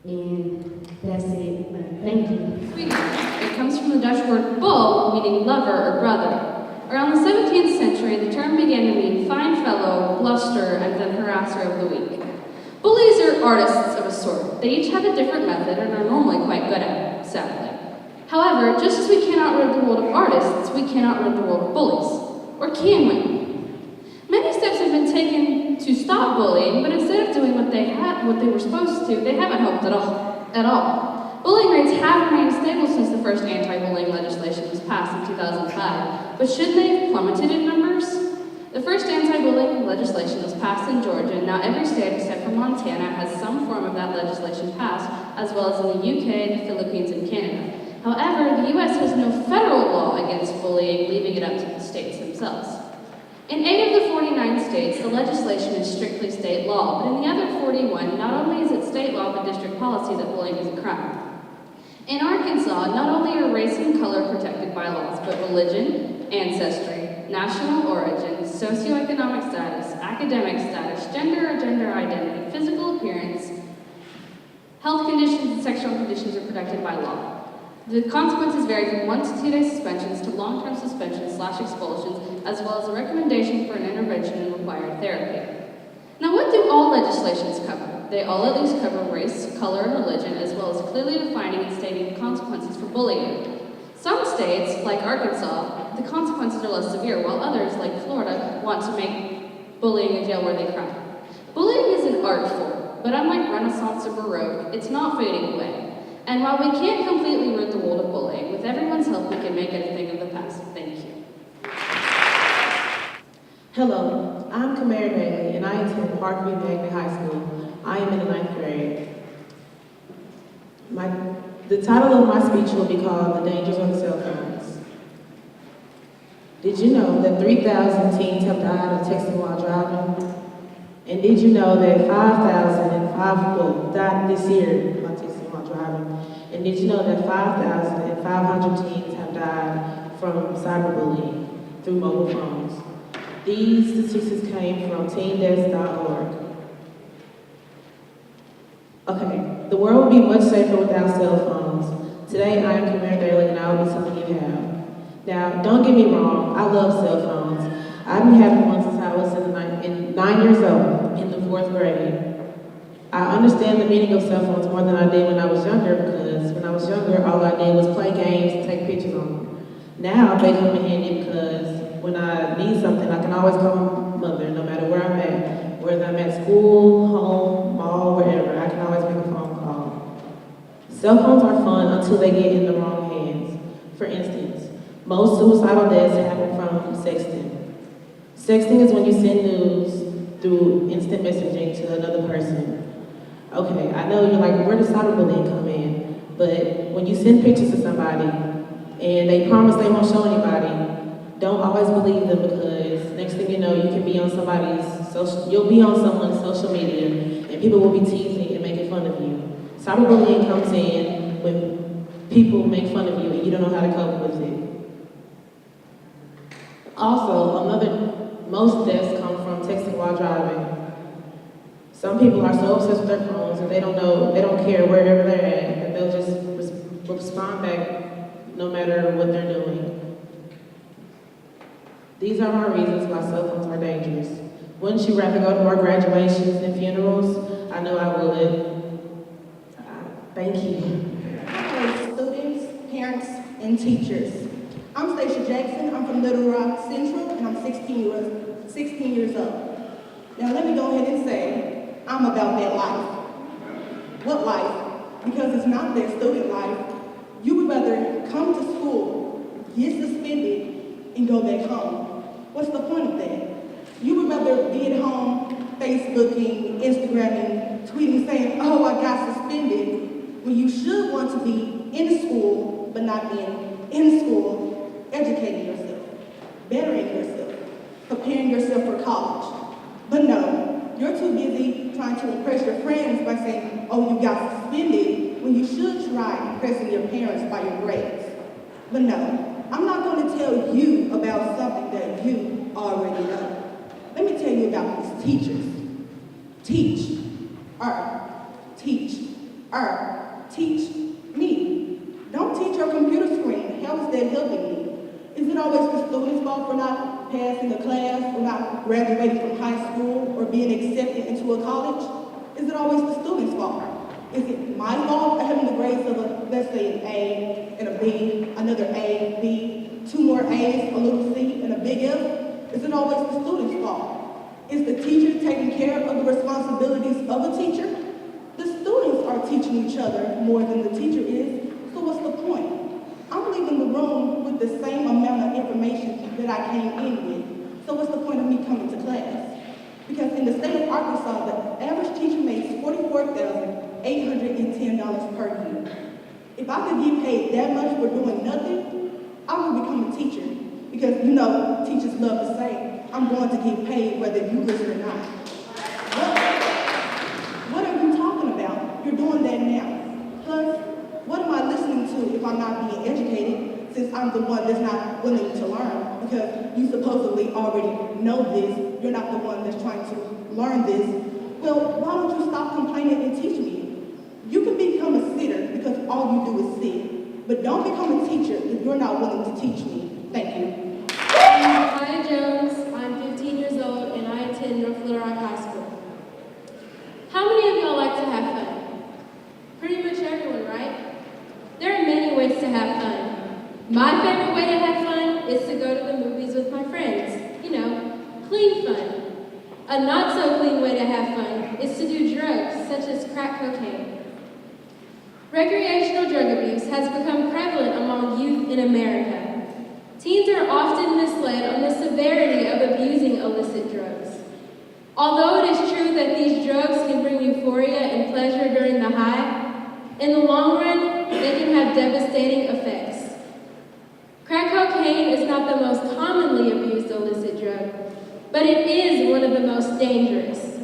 And that's it. Thank you. Sweetie. It comes from the Dutch word bull, meaning lover or brother. Around the 17th century, the term began to mean fine fellow, bluster, and then harasser of the week. Bullies are artists of a sort. They each have a different method and are normally quite good at it, sadly. However, just as we cannot rid the world of artists, we cannot rid the world of bullies. Or can we? Many steps have been taken to stop bullying, but instead of doing what they were supposed to, they haven't helped at all. Bullying rates have remained stable since the first anti-bullying legislation was passed in 2005, but shouldn't they have plummeted in numbers? The first anti-bullying legislation was passed in Georgia, and now every state except for Montana has some form of that legislation passed, as well as in the UK, the Philippines, and Canada. However, the US has no federal law against bullying, leaving it up to the states themselves. In 8 of the 49 states, the legislation is strictly state law, but in the other 41, not only is it state law but district policy that bullying is a crime. In Arkansas, not only are race and color protected by laws, but religion, ancestry, national origin, socioeconomic status, academic status, gender or gender identity, physical appearance, health conditions, and sexual conditions are protected by law. The consequences vary from 1 to 2 day suspensions to long-term suspensions / expulsions, as well as a recommendation for an intervention and required therapy. Now, what do all legislations cover? They all at least cover race, color, and religion, as well as clearly defining and stating the consequences for bullying. Some states, like Arkansas, the consequences are less severe, while others, like Florida, want to make bullying a jail-worthy crime. Bullying is an art form, but unlike Renaissance or Baroque, it's not fading away. And while we can't completely rid the world of bullying, with everyone's help we can make it a thing of the past. Thank you. Hello, I'm Kamara Bailey, and I attend Parkview Magnet High School. I am in the 9th grade. The title of my speech will be called The Dangers of Cell Phones. Did you know that 3,000 teens have died of texting while driving? And did you know that 5,005 people died this year by texting while driving? And did you know that 5,500 teens have died from cyberbullying through mobile phones? These statistics came from teendesk.org. Okay, the world would be much safer without cell phones. Today I am Kamara Bailey and I will be telling you how. Now, don't get me wrong, I love cell phones. I've been having one since I was 9 years old, in the 4th grade. I understand the meaning of cell phones more than I did when I was younger, because when I was younger, all I did was play games and take pictures on them. Now they come in handy because when I need something, I can always call my mother, no matter where I'm at. Whether I'm at school, home, mall, wherever, I can always make a phone call. Cell phones are fun until they get in the wrong hands. For instance, most suicidal deaths happen from sexting. Sexting is when you send news through instant messaging to another person. Okay, I know you're like, where does cyberbullying come in? But when you send pictures to somebody and they promise they won't show anybody, don't always believe them, because next thing you know, you can be on you'll be on someone's social media and people will be teasing and making fun of you. Cyberbullying comes in when people make fun of you and you don't know how to cope with it. Also, most deaths come from texting while driving. Some people are so obsessed with their phones and they don't care wherever they're at, and they'll just respond back no matter what they're doing. These are my reasons why cell phones are dangerous. Wouldn't you rather go to more graduations and funerals? I know I would. Thank you. Hello, students, parents, and teachers. I'm Stacia Jackson. I'm from Little Rock Central, and I'm 16 years old. Now, let me go ahead and say, I'm about that life. What life? Because it's not that student life. You would rather come to school, get suspended, and go back home. What's the point of that? You would rather be at home, Facebooking, Instagramming, tweeting, saying, oh, I got suspended, when you should want to be in school, but not in school, educating yourself, bettering yourself, preparing yourself for college. But no, you're too busy trying to impress your friends by saying, oh, you got suspended, when you should try impressing your parents by your grades. But no, I'm not going to tell you about something that you already know. Let me tell you about these teachers. Teach me. Don't teach your computer screen. How is that helping me? Is it always the student's fault for not passing a class, or not graduating from high school, or being accepted into a college? Is it always the student's fault? Is it my fault for having the grades of let's say an A and a B, another A, B, 2 more A's, a little C, and a big F? Is it always the student's fault? Is the teacher taking care of the responsibilities of a teacher? The students are teaching each other more than the teacher is, so what's the point? I'm leaving the room with the same amount of information that I came in with, so what's the point of me coming to class? Because in the state of Arkansas, the average teacher makes $44,810 per year. If I could get paid that much for doing nothing, I would become a teacher. Because you know, teachers love to say, I'm going to get paid whether you listen or not. What are you talking about? You're doing that now. Plus, what am I listening to if I'm not being educated, since I'm the one that's not willing to learn? Because you supposedly already know this, you're not the one that's trying to learn this. Well, why don't you stop complaining and teach me? You can become a sitter because all you do is sit. But don't become a teacher if you're not willing to teach me. Thank you. I'm Maya Jones. I'm 15 years old and I attend North Little Rock High School. How many of y'all like to have fun? Pretty much everyone, right? There are many ways to have fun. My favorite way to have fun is to go to the movies with my friends. You know, clean fun. A not so clean way to have fun is to do drugs such as crack cocaine. Recreational drug abuse has become prevalent among youth in America. Teens are often misled on the severity of abusing illicit drugs. Although it is true that these drugs can bring euphoria and pleasure during the high, in the long run, they can have devastating effects. Crack cocaine is not the most commonly abused illicit drug, but it is one of the most dangerous.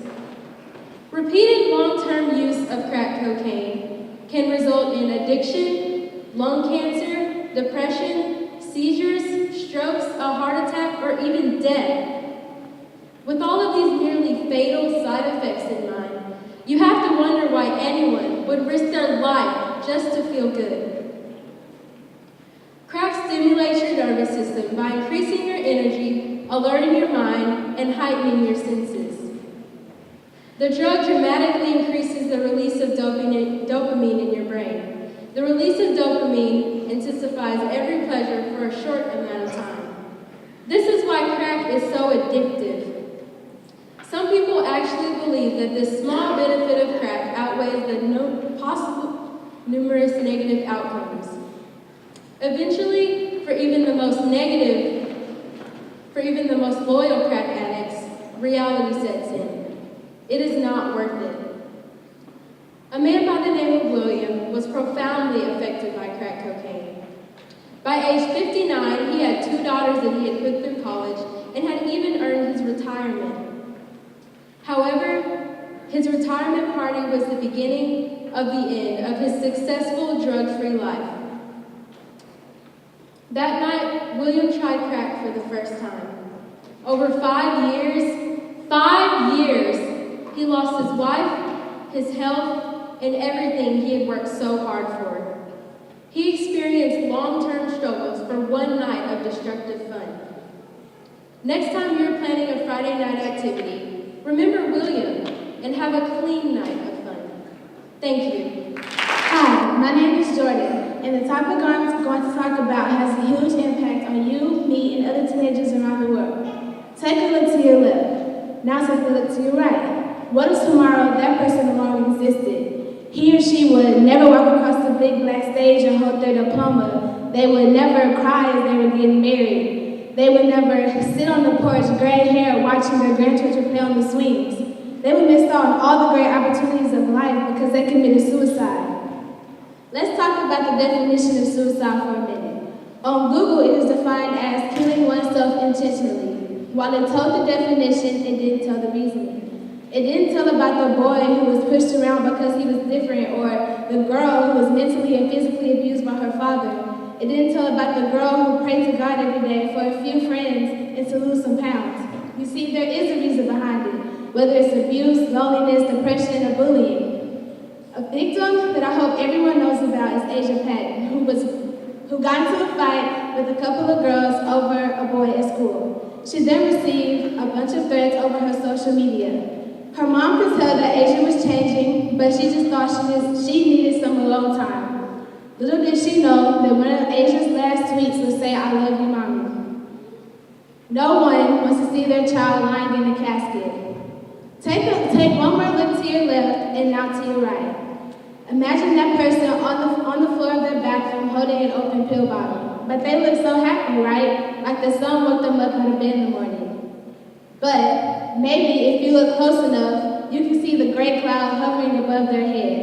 Repeated long-term use of crack cocaine can result in addiction, lung cancer, depression, seizures, strokes, a heart attack, or even death. With all of these nearly fatal side effects in mind, you have to wonder why anyone would risk their life just to feel good. Crack stimulates your nervous system by increasing your energy, alerting your mind, and heightening your senses. The drug dramatically increases the release of dopamine in your brain. The release of dopamine intensifies every pleasure for a short amount of time. This is why crack is so addictive. Some people actually believe that the small benefit of crack outweighs the possible numerous negative outcomes. Eventually, for even the most loyal crack addicts, reality sets in. It is not worth it. A man by the name of William was profoundly affected by crack cocaine. By age 59, he had 2 daughters that he had put through college and had even earned his retirement. However, his retirement party was the beginning of the end of his successful drug-free life. That night, William tried crack for the first time. Over 5 years, he lost his wife, his health, and everything he had worked so hard for. He experienced long-term struggles for one night of destructive fun. Next time you're planning a Friday night activity, remember William and have a clean night of fun. Thank you. Hi, my name is Jordan, and the topic I'm going to talk about has a huge impact on you, me, and other teenagers around the world. Take a look to your left. Now take a look to your right. What if tomorrow that person no longer existed? He or she would never walk across the big black stage and hold their diploma. They would never cry as they were getting married. They would never sit on the porch, gray hair, watching their grandchildren play on the swings. They would miss out on all the great opportunities of life because they committed suicide. Let's talk about the definition of suicide for a minute. On Google, it is defined as killing oneself intentionally. While it told the definition, it didn't tell the reasoning. It didn't tell about the boy who was pushed around because he was different, or the girl who was mentally and physically abused by her father. It didn't tell about the girl who prayed to God every day for a few friends and to lose some pounds. You see, there is a reason behind it, whether it's abuse, loneliness, depression, or bullying. A victim that I hope everyone knows about is Asia Patton, who got into a fight with a couple of girls over a boy at school. She then received a bunch of threats over her social media. Her mom could tell that Asia was changing, but she just thought she needed some alone time. Little did she know that one of Asia's last tweets would say, "I love you, mommy." No one wants to see their child lying in a casket. Take one more look to your left and now to your right. Imagine that person on the floor of their bathroom holding an open pill bottle. But they look so happy, right? Like the sun woke them up out of bed in the morning. But maybe if you look close enough, you can see the gray cloud hovering above their head.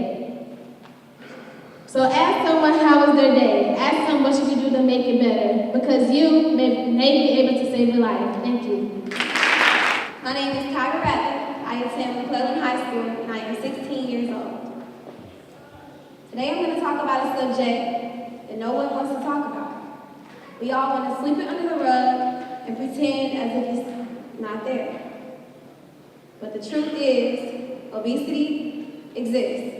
So ask someone how was their day. Ask them what you can do to make it better, because you may be able to save a life. Thank you. My name is Tyra Rather. I attend McClellan High School, and I am 16 years old. Today I'm going to talk about a subject that no one wants to talk about. We all want to sweep it under the rug and pretend as if it's not there. But the truth is, obesity exists.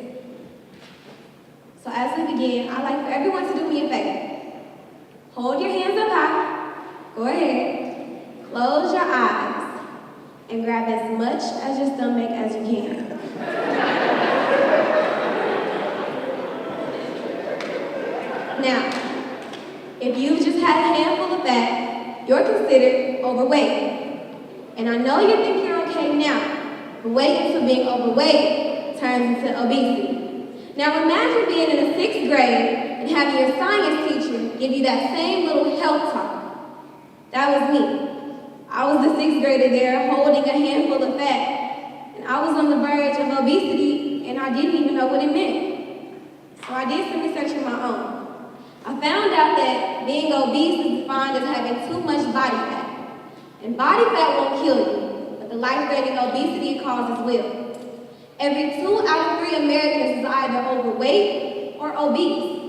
So as we begin, I'd like for everyone to do me a favor. Hold your hands up high. Go ahead. Close your eyes. And grab as much as your stomach as you can. Now, if you've just had a handful of that, you're considered overweight. And I know you think you're okay now, but wait until being overweight turns into obesity. Now imagine being in the 6th grade and having your science teacher give you that same little health talk. That was me. I was the 6th grader there holding a handful of fat, and I was on the verge of obesity, and I didn't even know what it meant. So I did some research of my own. I found out that being obese is defined as having too much body fat. And body fat won't kill you, but the life-threatening obesity it causes will. Every 2 out of 3 Americans is either overweight or obese.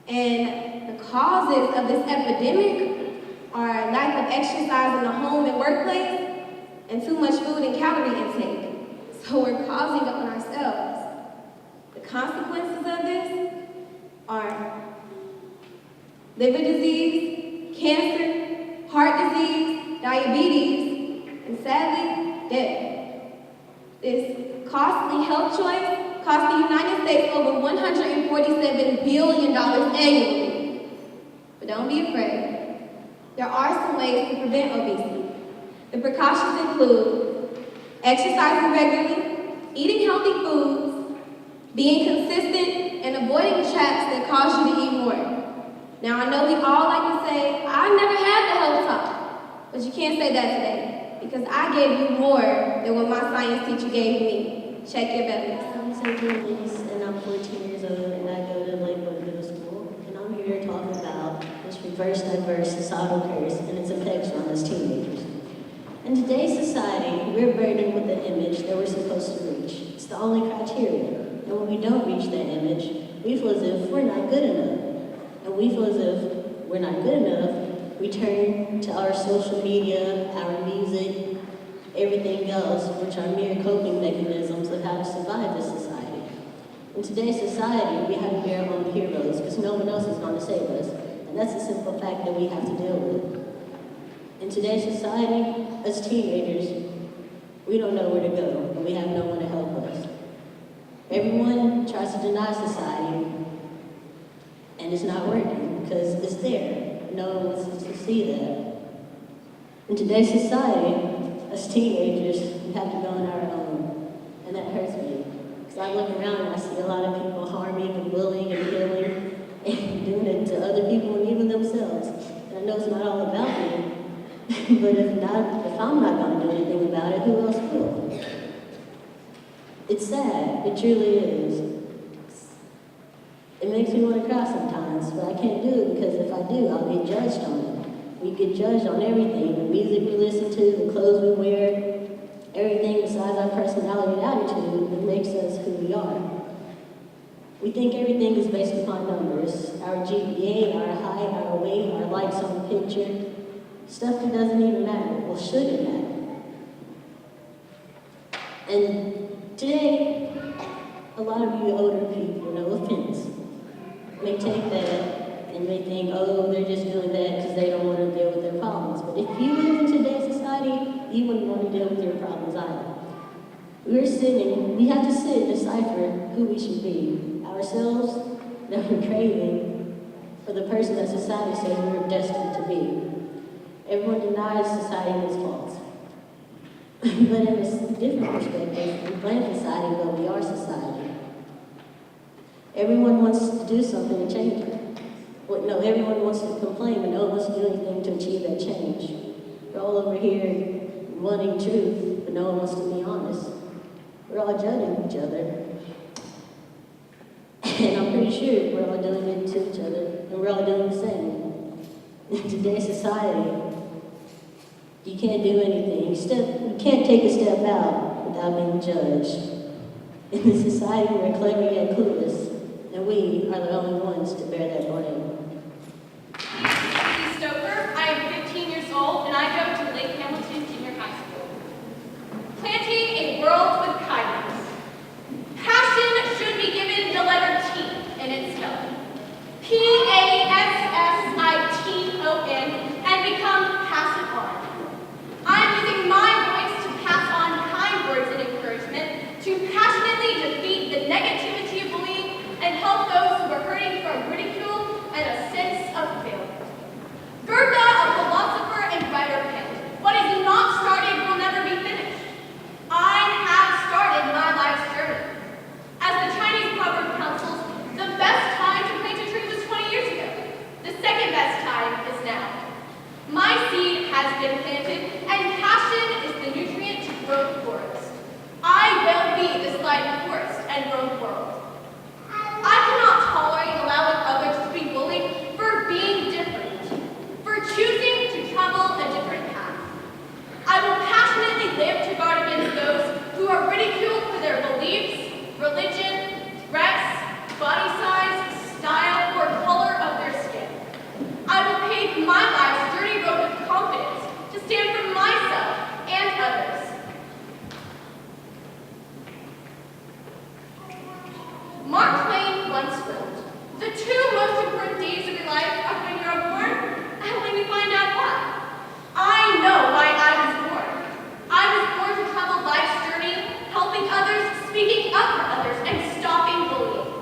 And the causes of this epidemic are lack of exercise in the home and workplace and too much food and calorie intake. So we're causing it on ourselves. The consequences of this are liver disease, cancer, heart disease, diabetes, and sadly, death. This costly health choice costs the United States over $147 billion annually. But don't be afraid. There are some ways to prevent obesity. The precautions include exercising regularly, eating healthy foods, being consistent, and avoiding traps that cause you to eat more. Now, I know we all like to say, I never had the health talk, but you can't say that today, because I gave you more than what my science teacher gave me. Check your bellies. I'm Cynthia Lees, and I'm 14 years old, and I go to Lakewood Middle School, and I'm here talking about this reverse diverse societal curse and its effects on us teenagers. In today's society, we're burdened with the image that we're supposed to reach. It's the only criteria. And when we don't reach that image, we feel as if we're not good enough. And we feel as if we're not good enough, we turn to our social media, our music, everything else, which are mere coping mechanisms of how to survive this society. In today's society, we have to be our own heroes because no one else is going to save us. And that's a simple fact that we have to deal with. In today's society, as teenagers, we don't know where to go, and we have no one to help us. Everyone tries to deny society, and it's not working because it's there. No one wants to see that. In today's society, as teenagers, we have to go on our own, and that hurts me. Because I look around and I see a lot of people harming and bullying and killing and doing it to other people and even themselves. And I know it's not all about me, but if I'm not going to do anything about it, who else will? It's sad, it truly is. It makes me want to cry sometimes, but I can't do it because if I do, I'll get judged on it. We get judged on everything, the music we listen to, the clothes we wear, everything besides our personality and attitude that makes us who we are. We think everything is based upon numbers, our GPA, our height, our weight, our likes on the picture, stuff that doesn't even matter, or shouldn't matter. And today, a lot of you older people, no offense, may take that and may think, oh, they're just doing that because they don't want to deal with their problems. But if you live in today's society, you wouldn't want to deal with your problems either. We have to sit and decipher who we should be. Ourselves, that we're craving, for the person that society says we're destined to be. Everyone denies society its faults. But in a different perspective, we blame society, but we are society. Everyone wants to do something to change it. Well, no, everyone wants to complain, but no one wants to do anything to achieve that change. We're all over here wanting truth, but no one wants to be honest. We're all judging each other. And I'm pretty sure we're all doing it to each other, and we're all doing the same. In today's society, you can't do anything. You can't take a step out without being judged. In this society, we're clever yet clueless, and we are the only ones to bear that blame. I'm Stoker. I am 15 years old, and I go to Lake Hamilton Junior High School. Planting a world with kindness. Passion should be given the letter T in its spelling. Passion, and become passive on. I'm using my voice to pass on kind words and encouragement to passionately defeat the negativity of bullying and help those who are hurting from ridicule and outside, forced, and grown world. I cannot tolerate allowing others to be bullied for being different, for choosing to travel a different path. I will passionately live to guard against those who are ridiculed for their beliefs, religion, dress, body size, style, or color of their skin. I will pave my life's dirty road with confidence to stand for myself and others. Mark Twain once wrote, "The two most important days of your life are when you are born and when you find out why." I know why I was born. I was born to travel life's journey, helping others, speaking up for others, and stopping bullying.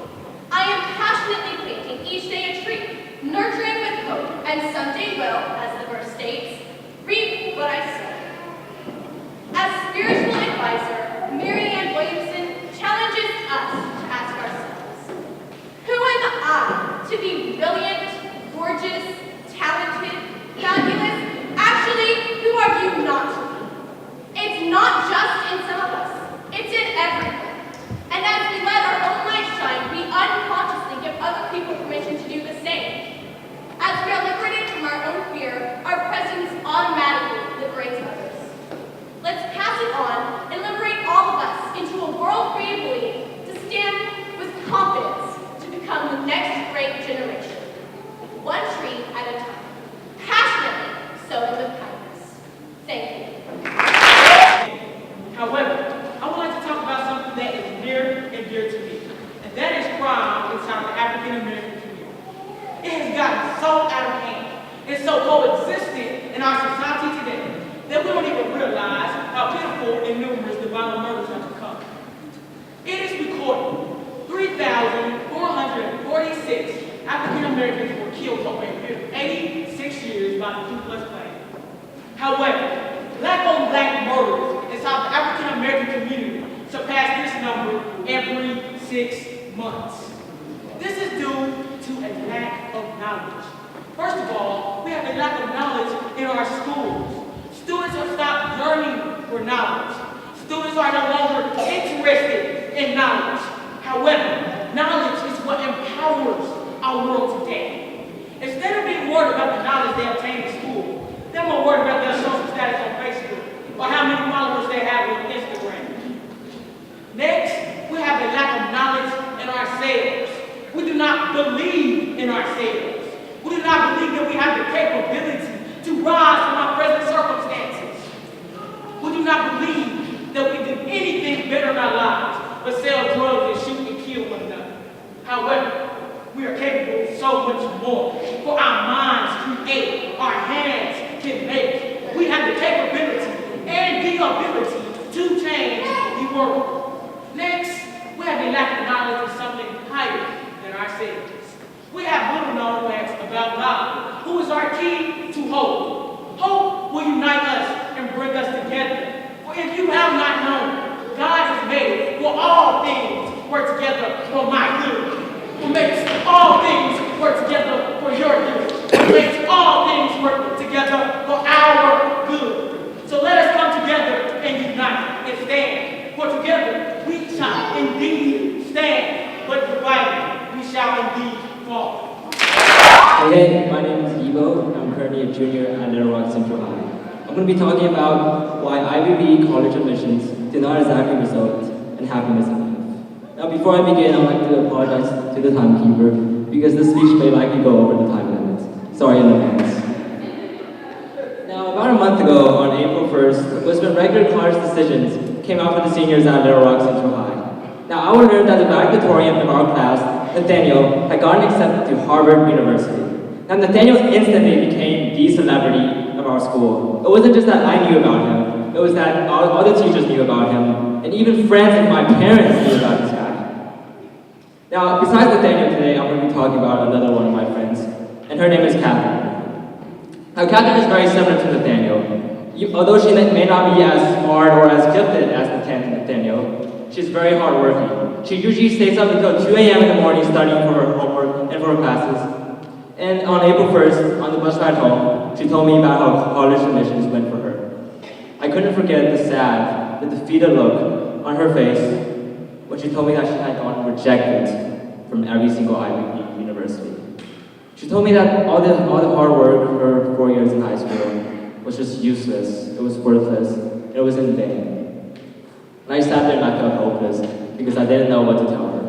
I am passionately planting each day a tree, nurturing with hope, and someday will, as the verse states, reap what I sow. As spiritual advisor, Mary Ann Williamson challenges us to ask ourselves, who am I to be brilliant, gorgeous, talented, fabulous? Actually, who are you not to be? It's not just in some of us, it's in everyone. And as we let our own light shine, we unconsciously give other people permission to do the same. As we are liberated from our own fear, our presence automatically liberates others. Let's pass it on and liberate all of us into a world free of bullying, to stand with confidence to become the next great generation. One tree at a time. Passionately sowing with kindness. Thank you. However, I would like to talk about something that is near and dear to me, and that is crime inside the African American community. It has gotten so out of hand and so coexistent in our society today that we don't even realize how pitiful and numerous the violent murders have become. It is recorded 3,446 African Americans were killed over a period of 86 years by the Ku Klux Klan. However, black-on-black murders inside the African American community surpass this number every 6 months. This is due to a lack of knowledge. First of all, we have a lack of knowledge in our schools. Students have stopped yearning for knowledge. Students are no longer interested in knowledge. However, knowledge is what empowers our world today. Instead of being worried about the knowledge they obtain in school, they're more worried about their social status on Facebook or how many followers they have on Instagram. Next, we have a lack of knowledge in ourselves. We do not believe in ourselves. We do not believe that we have the capability to rise from our present circumstances. We do not believe that we do anything better in our lives but sell drugs and shoot and kill one another. However, we are capable of so much more. For our minds create, our hands can make. We have the capability and the ability to change the world. Next, we have a lack of knowledge of something higher than ourselves. We have little known facts about God, who is our key to hope. Hope will unite us and bring us together. For if you have not known, God has made it for all things work together for my good. Who makes all things work together for your good. Who makes all things work together for our good. So let us come together and unite and stand. For together we shall indeed stand, but divided we shall indeed fall. Hey, my name is Ivo. I'm currently a junior at Little Rock Central High. I'm going to be talking about why Ivy League college admissions did not exactly result in happiness in life. Now, before I begin, I'd like to apologize to the timekeeper because this speech may likely go over the time limit. Sorry in advance. Now, about a month ago, on April 1st, was when regular college decisions came out for the seniors at Little Rock Central High. Now, I learned that the valedictorian of our class, Nathaniel, had gotten accepted to Harvard University. Now, Nathaniel instantly became the celebrity of our school. It wasn't just that I knew about him, it was that all the teachers knew about him, and even friends and my parents knew about this guy. Now, besides Nathaniel today, I'm going to be talking about another one of my friends, and her name is Catherine. Now, Catherine is very similar to Nathaniel. Although she may not be as smart or as gifted as Nathaniel, she's very hardworking. She usually stays up until 2 a.m. in the morning studying for her homework and for her classes. And on April 1st, on the bus ride home, she told me about how college admissions went for her. I couldn't forget the sad, the defeated look on her face when she told me that she had gotten rejected from every single Ivy League university. She told me that all the hard work for her 4 years in high school was just useless, it was worthless, it was in vain. And I sat there and I felt hopeless because I didn't know what to tell her.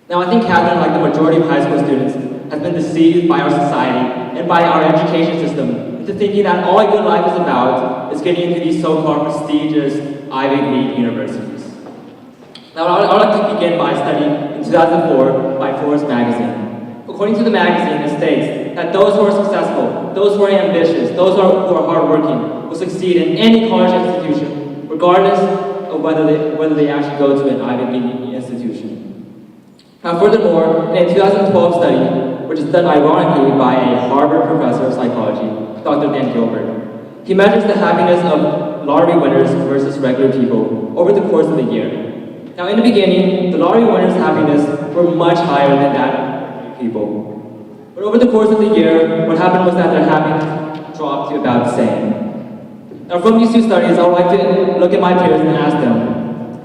Now I think Catherine, like the majority of high school students, has been deceived by our society and by our education system into thinking that all your life is about is getting into these so-called prestigious Ivy League universities. Now I would like to begin by studying in 2004 by Forbes magazine. According to the magazine, it states that those who are successful, those who are ambitious, those who are hardworking will succeed in any college institution, regardless of whether they actually go to an Ivy League institution. Now furthermore, in a 2012 study, which is done ironically by a Harvard professor of psychology, Dr. Dan Gilbert, he measures the happiness of lottery winners versus regular people over the course of the year. Now in the beginning, the lottery winners' happiness were much higher than that of people. But over the course of the year, what happened was that their happiness dropped to about the same. Now from these two studies, I would like to look at my peers and ask them,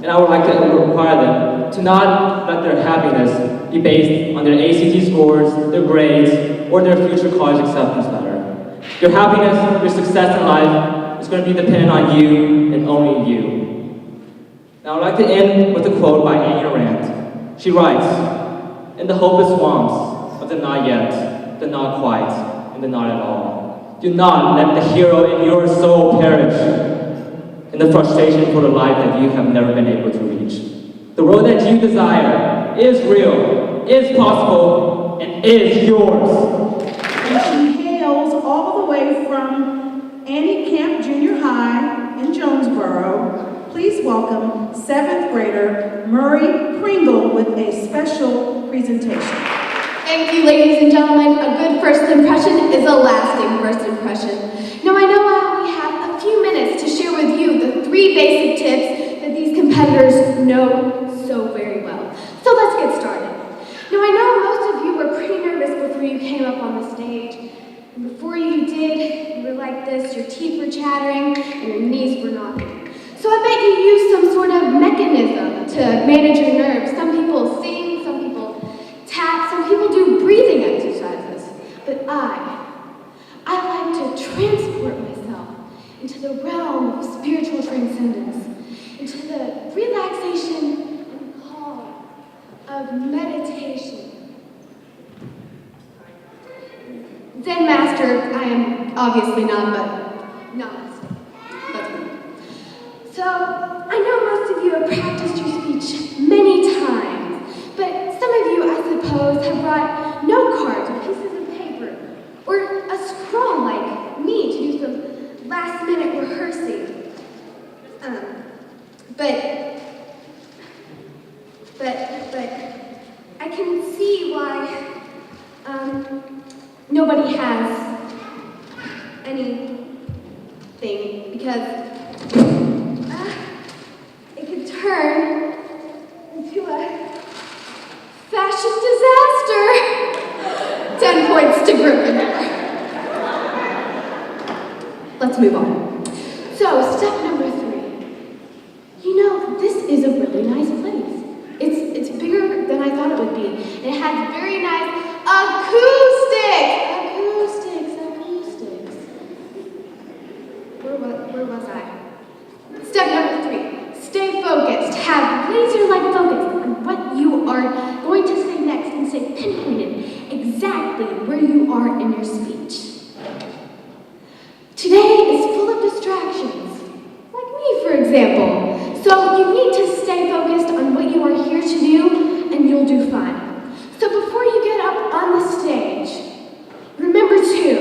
and I would like to require them to not let their happiness be based on their ACT scores, their grades, or their future college acceptance letter. Your happiness, your success in life is going to be dependent on you and only you. Now I'd like to end with a quote by Ayn Rand. She writes, "In the hopeless swamps of the not yet, the not quite, and the not at all, do not let the hero in your soul perish in the frustration for the life that you have never been able to reach. The road that you desire is real, is possible, and is yours." And she hails all the way from Annie Camp Junior High in Jonesboro. Please welcome 7th grader Murray Pringle with a special presentation. Thank you, ladies and gentlemen. A good first impression is a lasting first impression. Now, I know I only have a few minutes to share with you the 3 basic tips that these competitors know so very well. So let's get started. Now, I know most of you were pretty nervous before you came up on the stage. And before you did, you were like this, your teeth were chattering, and your knees were knocking. So I bet you used some sort of mechanism to manage your nerves. Some people sing, some people tap, some people do breathing exercises. But I like to transport myself into the realm of spiritual transcendence, into the relaxation and calm of meditation. Zen master, I am obviously not, but namaste. Let's go. So, I know most of you have practiced your speech many times, but some of you, I suppose, have brought note cards or pieces of paper, or a scroll like me to do some last-minute rehearsing. But I can see why nobody has anything, because it could turn into a fashion disaster. 10 points to Gryffindor. Let's move on. So, step number 3. You know, this is a really nice place. It's bigger than I thought it would be. It has very nice acoustics. Where was I? Step number 3. Stay focused. Have laser-like focus on what you are going to say next and stay pinpointed exactly where you are in your speech. Today is full of distractions, like me, for example. So you need to stay focused on what you are here to do, and you'll do fine. So before you get up on the stage, remember to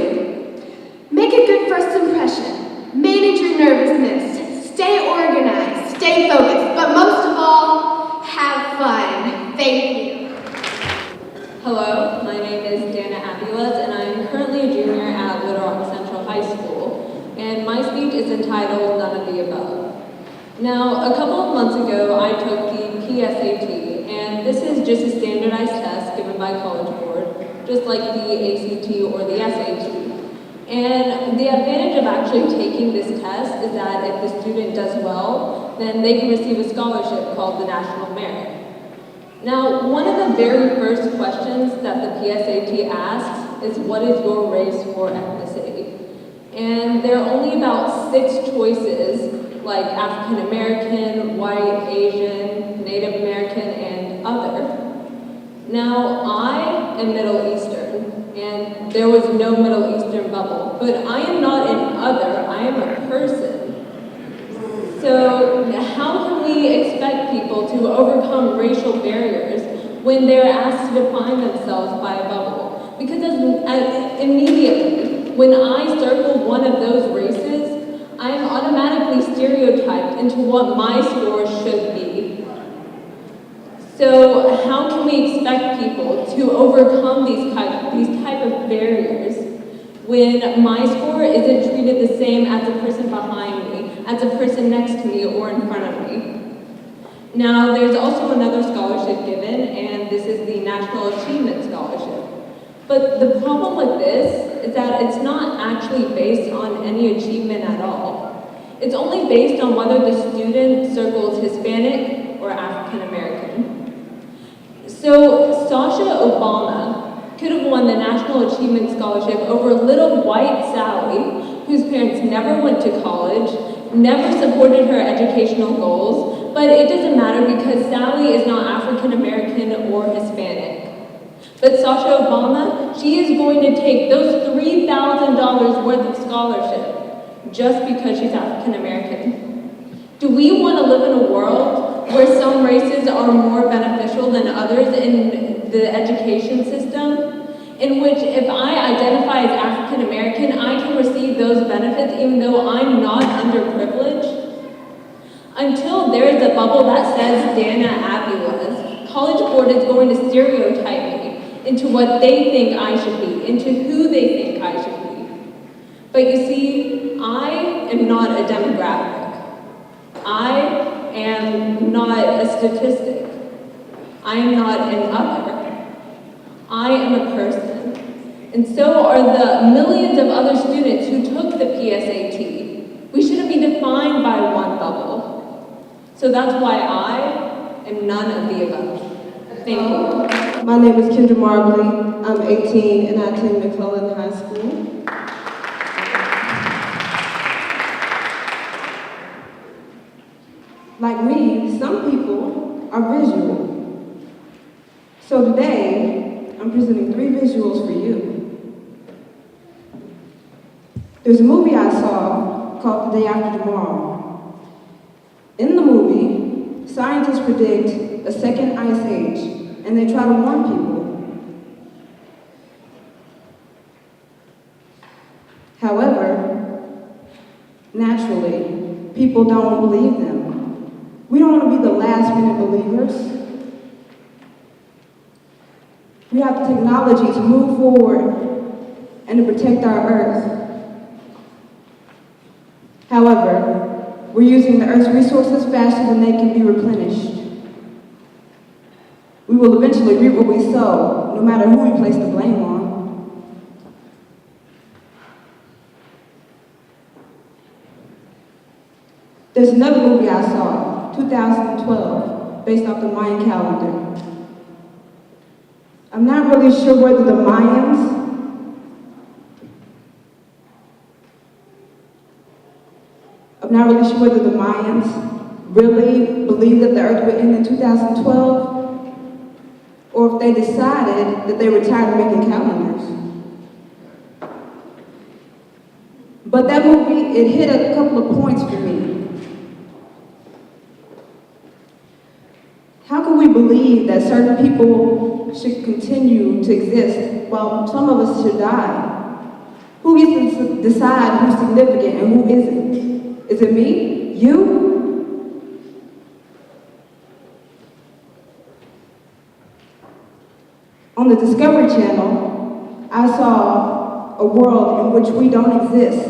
make a good first impression, manage your nervousness, stay organized, stay focused, but most of all, have fun. Thank you. Hello, my name is Dana Abulas, and I'm currently a junior at Little Rock Central High School, and my speech is entitled None of the Above. Now, a couple of months ago, I took the PSAT, and this is just a standardized test given by College Board, just like the ACT or the SAT. And the advantage of actually taking this test is that if the student does well, then they can receive a scholarship called the National Merit. Now, one of the very first questions that the PSAT asks is, what is your race or ethnicity? And there are only about 6 choices, like African American, white, Asian, Native American, and other. Now, I am Middle Eastern, and there was no Middle Eastern bubble, but I am not an other, I am a person. So how can we expect people to overcome racial barriers when they're asked to define themselves by a bubble? Because immediately, when I circle one of those races, I am automatically stereotyped into what my score should be. So how can we expect people to overcome these type of barriers when my score isn't treated the same as the person behind me, as the person next to me, or in front of me? Now, there's also another scholarship given, and this is the National Achievement Scholarship. But the problem with this is that it's not actually based on any achievement at all. It's only based on whether the student circles Hispanic or African American. So Sasha Obama could have won the National Achievement Scholarship over little white Sally, whose parents never went to college, never supported her educational goals, but it doesn't matter because Sally is not African American or Hispanic. But Sasha Obama, she is going to take those $3,000 worth of scholarship just because she's African American. Do we want to live in a world where some races are more beneficial than others in the education system, in which if I identify as African American, I can receive those benefits even though I'm not underprivileged? Until there's a bubble that says Dana Abuela's, College Board is going to stereotype me into what they think I should be, into who they think I should be. But you see, I am not a demographic. I am not a statistic. I am not an other. I am a person. And so are the millions of other students who took the PSAT. We shouldn't be defined by one bubble. So that's why I am none of the above. Thank you. My name is Kendra Marbley. I'm 18 and I attend McClellan High School. Like me, some people are visual. So today, I'm presenting 3 visuals for you. There's a movie I saw called The Day After Tomorrow. In the movie, scientists predict a second ice age, and they try to warn people. However, naturally, people don't believe them. We don't want to be the last minute believers. We have the technology to move forward and to protect our Earth. However, we're using the Earth's resources faster than they can be replenished. We will eventually reap what we sow, no matter who we place the blame on. There's another movie I saw, 2012, based off the Mayan calendar. I'm not really sure whether the Mayans really believed that the Earth would end in 2012, or if they decided that they were tired of making calendars. But that movie, it hit a couple of points for me. How can we believe that certain people should continue to exist while some of us should die? Who gets to decide who's significant and who isn't? Is it me? You? On the Discovery Channel, I saw a world in which we don't exist,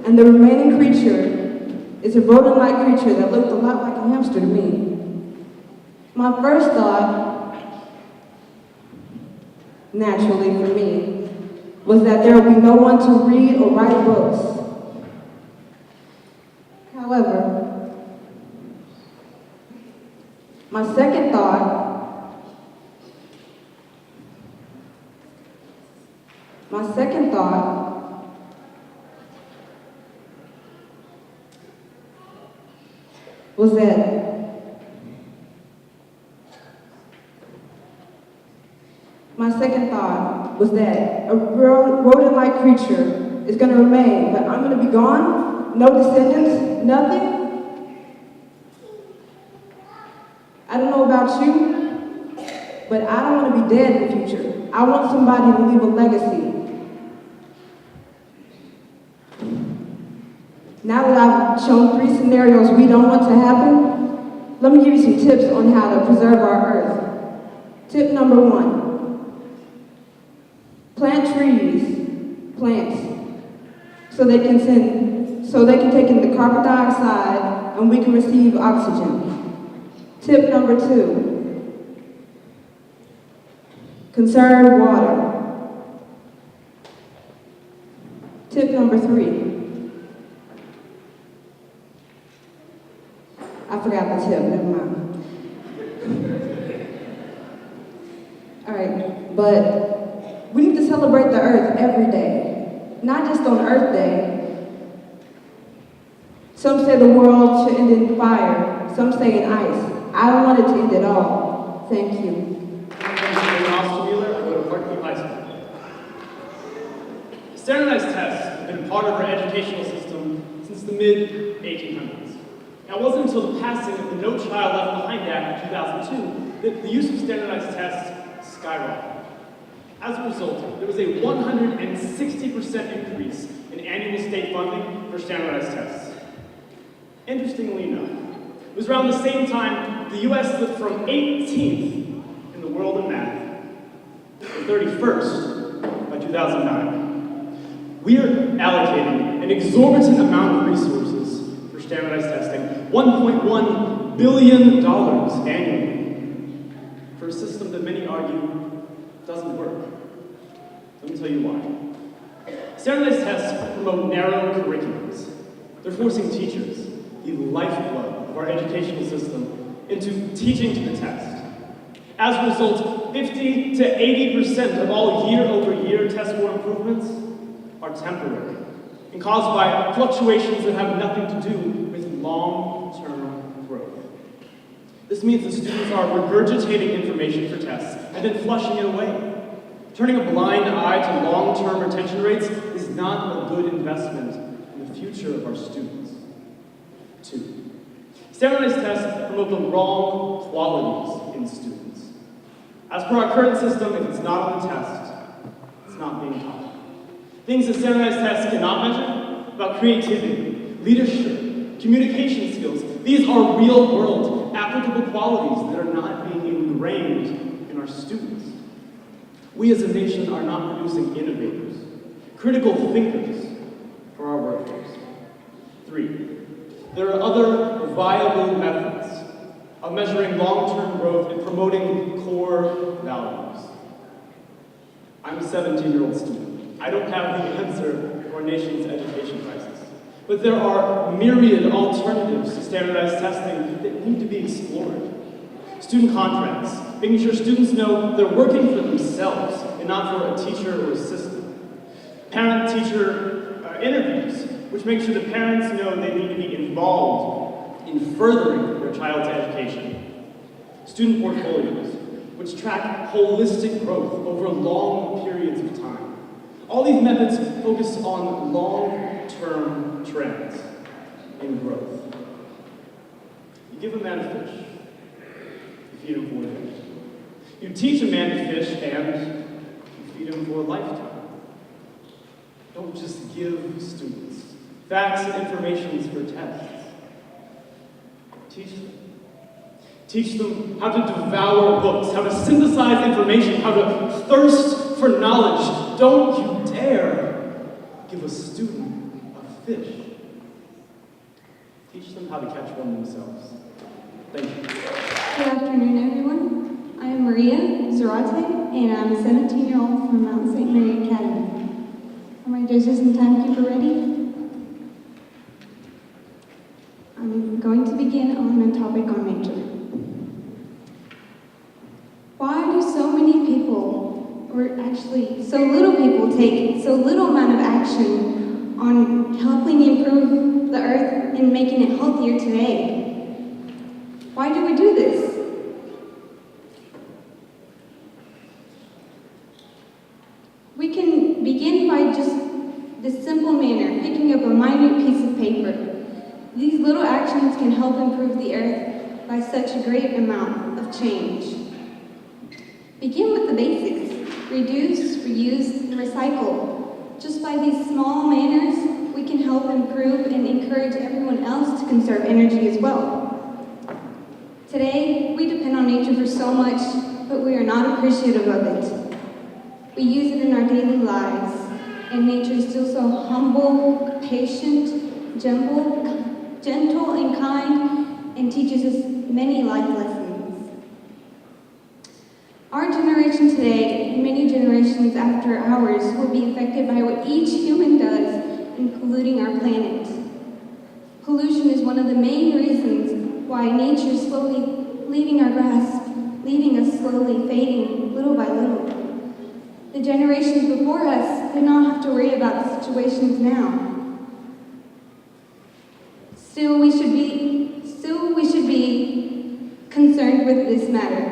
and the remaining creature is a rodent-like creature that looked a lot like a hamster to me. My first thought, naturally for me, was that there would be no one to read or write books. However, My second thought was that a rodent-like creature is going to remain, but I'm going to be gone, no descendants, nothing. I don't know about you, but I don't want to be dead in the future. I want somebody to leave a legacy. Now that I've shown 3 scenarios we don't want to happen, let me give you some tips on how to preserve our earth. Tip number 1. Plant trees, plants, so they can take in the carbon dioxide and we can receive oxygen. Tip number 2, conserve water. Tip number 3, I forgot the tip, never mind. All right, but we need to celebrate the earth every day, not just on Earth Day. Some say the world should end in fire, some say in ice. I don't want it to end at all. Thank you. I'm Austin Mueller. I go to Parkview High School. Standardized tests have been part of our educational system since the mid-1800s. Now, it wasn't until the passing of the No Child Left Behind Act in 2002 that the use of standardized tests skyrocketed. As a result, there was a 160% increase in annual state funding for standardized tests. Interestingly enough, it was around the same time the U.S. slipped from 18th in the world in math to 31st by 2009. We are allocating an exorbitant amount of resources for standardized testing, $1.1 billion annually, for a system that many argue doesn't work. Let me tell you why. Standardized tests promote narrow curriculums. They're forcing teachers, the lifeblood of our educational system, into teaching to the test. As a result, 50 to 80% of all year-over-year test score improvements are temporary and caused by fluctuations that have nothing to do with long-term growth. This means that students are regurgitating information for tests and then flushing it away. Turning a blind eye to long-term retention rates is not a good investment in the future of our students. 2, standardized tests promote the wrong qualities in students. As per our current system, if it's not on the test, it's not being taught. Things that standardized tests cannot measure, about creativity, leadership, communication skills, these are real-world, applicable qualities that are not being ingrained in our students. We as a nation are not producing innovators, critical thinkers for our workforce. 3, there are other viable methods of measuring long-term growth and promoting core values. I'm a 17-year-old student. I don't have the answer for our nation's education crisis. But there are myriad alternatives to standardized testing that need to be explored. Student contracts, making sure students know they're working for themselves and not for a teacher or a system. Parent-teacher interviews, which make sure that parents know they need to be involved in furthering their child's education. Student portfolios, which track holistic growth over long periods of time. All these methods focus on long-term trends in growth. You give a man a fish, you feed him for a day. You teach a man to fish and you feed him for a lifetime. Don't just give students facts and information for tests. Teach them. Teach them how to devour books, how to synthesize information, how to thirst for knowledge. Don't you dare give a student a fish. Teach them how to catch one themselves. Thank you. Good afternoon, everyone. I am Maria Zarate, and I'm a 17-year-old from Mount St. Mary Academy. Are my judges and timekeeper ready? I'm going to begin on a topic on nature. Why do so many people, or actually so so little people take so little amount of action on helping improve the earth and making it healthier today? Why do we do this? We can begin by just this simple manner, picking up a minute piece of paper. These little actions can help improve the earth by such a great amount of change. Begin with the basics. Reduce, reuse, and recycle. Just by these small manners, we can help improve and encourage everyone else to conserve energy as well. Today, we depend on nature for so much, but we are not appreciative of it. We use it in our daily lives, and nature is still so humble, patient, gentle, and kind, and teaches us many life lessons. Our generation today, and many generations after ours, will be affected by what each human does in polluting our planet. Pollution is one of the main reasons why nature is slowly leaving our grasp, leaving us slowly fading little by little. The generations before us did not have to worry about the situations now. Still, we should be concerned with this matter: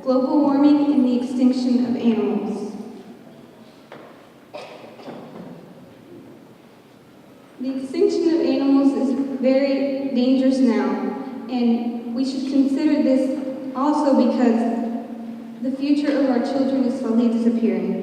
global warming and the extinction of animals. The extinction of animals is very dangerous now, and we should consider this also because the future of our children is slowly disappearing.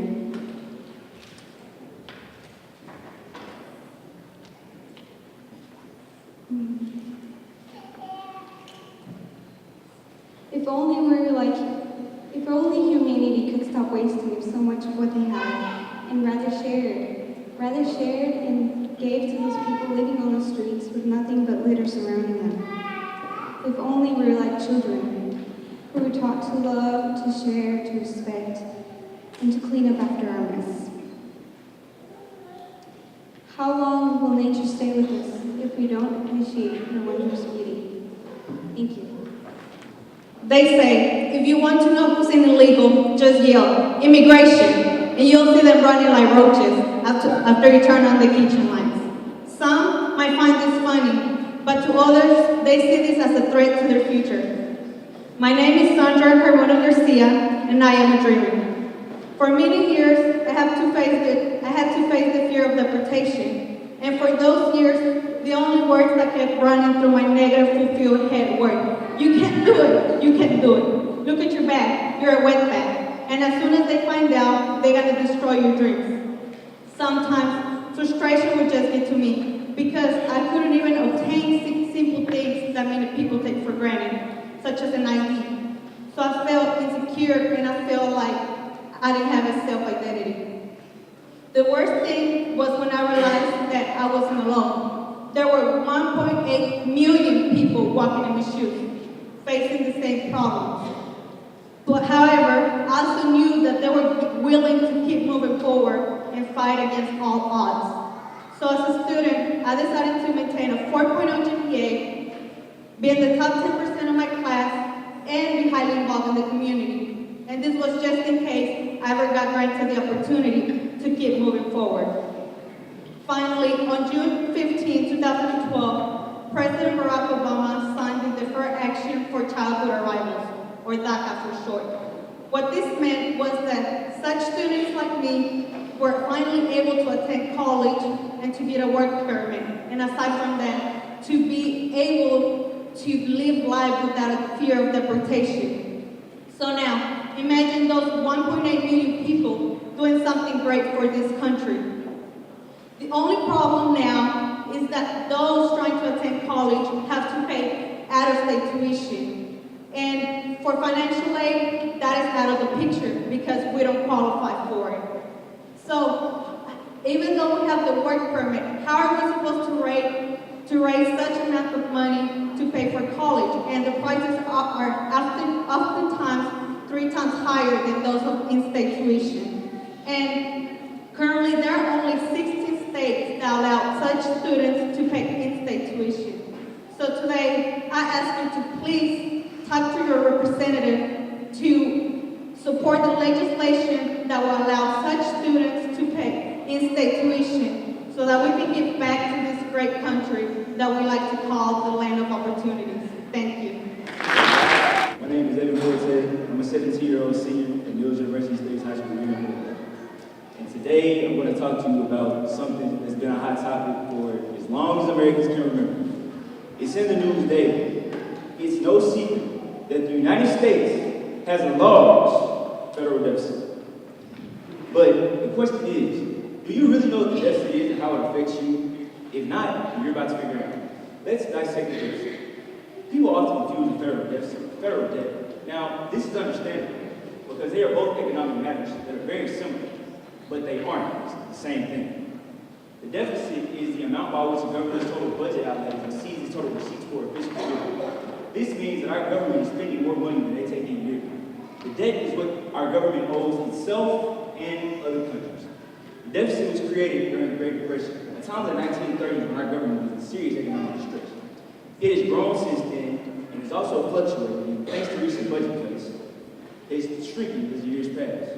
If only humanity could stop wasting so much of what they have and rather shared and gave to those people living on the streets with nothing but litter surrounding them. If only we were like children, who were taught to love, to share, to respect, and to clean up after our mess. How long will nature stay with us if we don't appreciate her wondrous beauty? Thank you. They say, if you want to know who's illegal, just yell, immigration, and you'll see them running like roaches after you turn on the kitchen lights. Some might find this funny, but to others, they see this as a threat to their future. My name is Sandra Carmona Garcia, and I am a dreamer. For many years, I had to face the fear of deportation, and for those years, the only words that kept running through my negative, fulfilled head were, "You can't do it, you can't do it. Look at your bag, you're a wetback." And as soon as they find out, they're gonna destroy your dreams. Sometimes, frustration would just get to me, because I couldn't even obtain simple things that many people take for granted, such as an ID. So I felt insecure, and I felt like I didn't have a self-identity. The worst thing was when I realized that I wasn't alone. There were 1.8 million people walking in my shoes, facing the same problems. But however, I also knew that they were willing to keep moving forward and fight against all odds. So as a student, I decided to maintain a 4.0 GPA, be in the top 10% of my class, and be highly involved in the community. And this was just in case I ever got granted the opportunity to keep moving forward. Finally, on June 15, 2012, President Barack Obama signed the Deferred Action for Childhood Arrivals, or DACA for short. What this meant was that such students like me were finally able to attend college and to get a work permit, and aside from that, to be able to live life without a fear of deportation. So now, imagine those 1.8 million people doing something great for this country. The only problem now is that those trying to attend college have to pay out-of-state tuition. And for financial aid, that is out of the picture because we don't qualify for it. So, even though we have the work permit, how are we supposed to raise such amount of money to pay for college? And the prices are oftentimes 3 times higher than those of in-state tuition. And currently, there are only 16 states that allow such students to pay in-state tuition. So today, I ask you to please talk to your representative to support support the legislation that will allow such students to pay in-state tuition so that we can give back to this great country that we like to call the land of opportunities. Thank you. My name is Evan Forte. I'm a 17-year-old senior at Mills University State High School here in Florida. And today I'm going to talk to you about something that's been a hot topic for as long as Americans can remember. It's in the news daily. It's no secret that the United States has a large federal deficit. But the question is, do you really know what the deficit is and how it affects you? If not, you're about to figure it out. Let's dissect the deficit. People often confuse the federal deficit with federal debt. Now, this is understandable because they are both economic matters that are very similar, but they aren't. It's the same thing. The deficit is the amount by which a government's total budget outlays exceeds its total receipts for a fiscal year. This means that our government is spending more money than they take in year. The debt is what our government owes itself and other countries. The deficit was created during the Great Depression, a time in the 1930s when our government was in serious economic distress. It has grown since then, and it's also fluctuating thanks to recent budget cuts. It's shrinking as the years pass.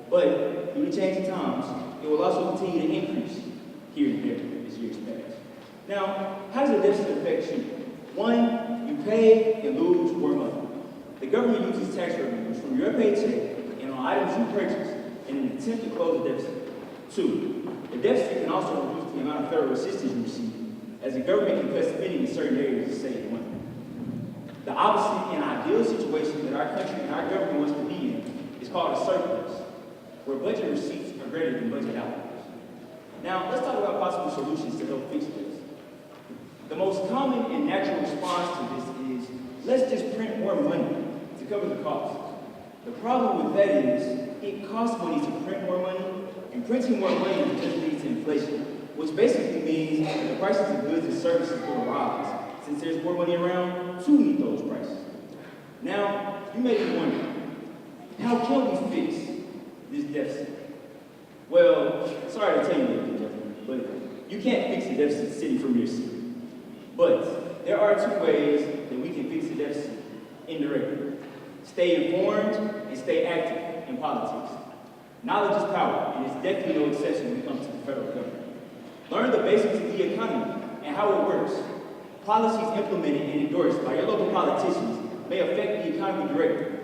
But due to changing times, it will also continue to increase here and there as years pass. Now, how does the deficit affect you? One, you pay and lose more money. The government uses tax revenues from your paycheck and on items you purchase in an attempt to close the deficit. Two, the deficit can also reduce the amount of federal assistance you receive, as the government can cut spending in certain areas to save money. The opposite and ideal situation that our country and our government wants to be in is called a surplus, where budget receipts are greater than budget outlays. Now, let's talk about possible solutions to help fix this. The most common and natural response to this is, let's just print more money to cover the cost. The problem with that is, it costs money to print more money, and printing more money just leads to inflation, which basically means that the prices of goods and services will rise, since there's more money around to meet those prices. Now, you may be wondering, how can we fix this deficit? Well, sorry to tell you, ladies and gentlemen, but you can't fix the deficit sitting from your seat. But there are two ways that we can fix the deficit indirectly. Stay informed and stay active in politics. Knowledge is power, and it's definitely no exception when it comes to the federal government. Learn the basics of the economy and how it works. Policies implemented and endorsed by your local politicians may affect the economy directly.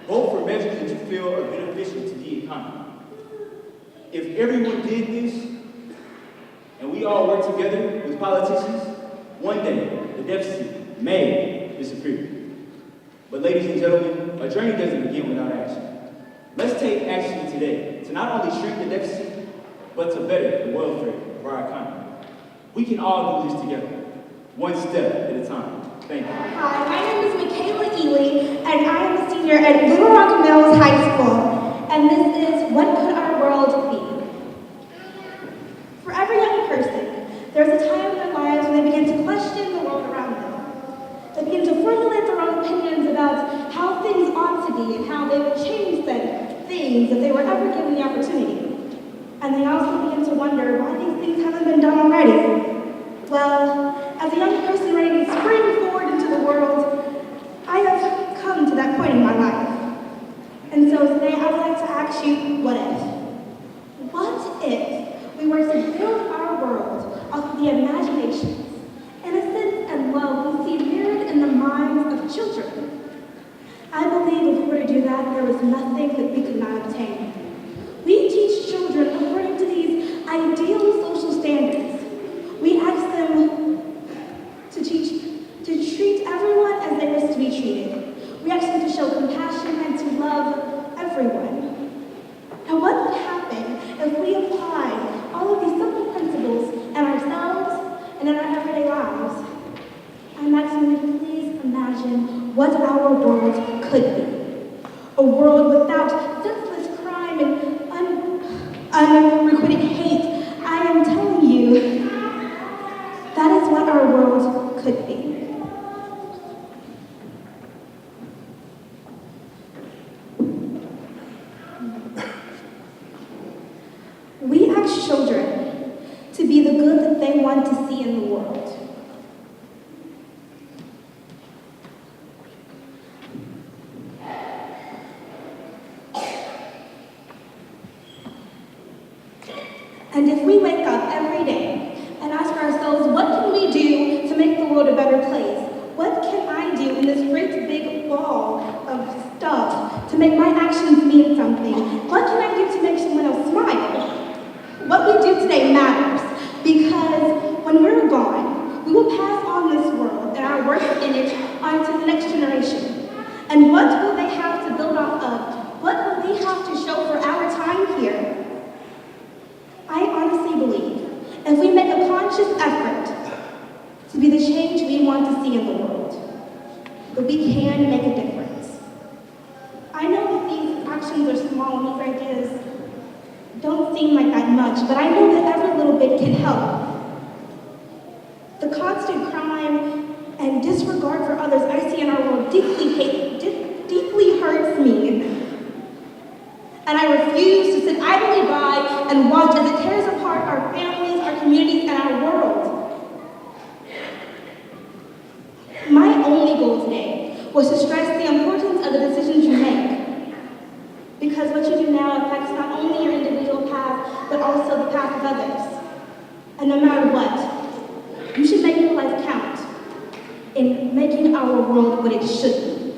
Vote for measures that you feel are beneficial to the economy. If everyone did this, and we all work together with politicians, one day the deficit may disappear. But ladies and gentlemen, a journey doesn't begin without action. Let's take action today to not only shrink the deficit, but to better the welfare of our economy. We can all do this together, one step at a time. Thank you. Hi, my name is Michaela Ely, and I am a senior at Little Rock Mills High School. And this is What Could Our World Be? For every young person, there's a time in their lives when they begin to question the world around them. They begin to formulate their own opinions about how things ought to be and how they would change said things if they were ever given the opportunity. And they also begin to wonder why these things haven't been done already. Well, as a young person ready to spring forward into the world, I have come to that point in my life. And so today I would like to ask you, what if? What if we were to build our world off of the imaginations, innocence, and love we see mirrored in the minds of children? I believe if we were to do that, there was nothing that we could not obtain. We teach children according to these ideal social standards. We ask them to treat everyone as they wish to be treated. We ask them to show compassion and to love everyone. And what would happen if we applied all of these simple principles in ourselves and in our everyday lives? I'm asking you to please imagine what our world could be. A world without senseless crime and unrequited hate. I am telling you, that is what our world could be. We ask children to be the good that they want to see in the world. And if we wake up every day and ask ourselves, what can we do to make the world a better place? What can I do in this great big ball of stuff to make my actions mean something? What can I do to make someone else smile? What we do today matters, because when we're gone, we will pass on this world and our work in it onto the next generation. And what will they have to build off of? What will they have to show for our time here? I honestly believe if we make a conscious effort to be the change we want to see in the world, that we can make a difference. I know that these actions are small and these ideas don't seem like that much, but I know that every little bit can help. The constant crime and disregard for others I see in our world deeply hurts me. And I refuse to sit idly by and watch as it tears apart our families, our communities, and our world. My only goal today was to stress the importance of the decisions you make. Because what you do now affects not only your individual path, but also the path of others. And no matter what, you should make your life count in making our world what it should be.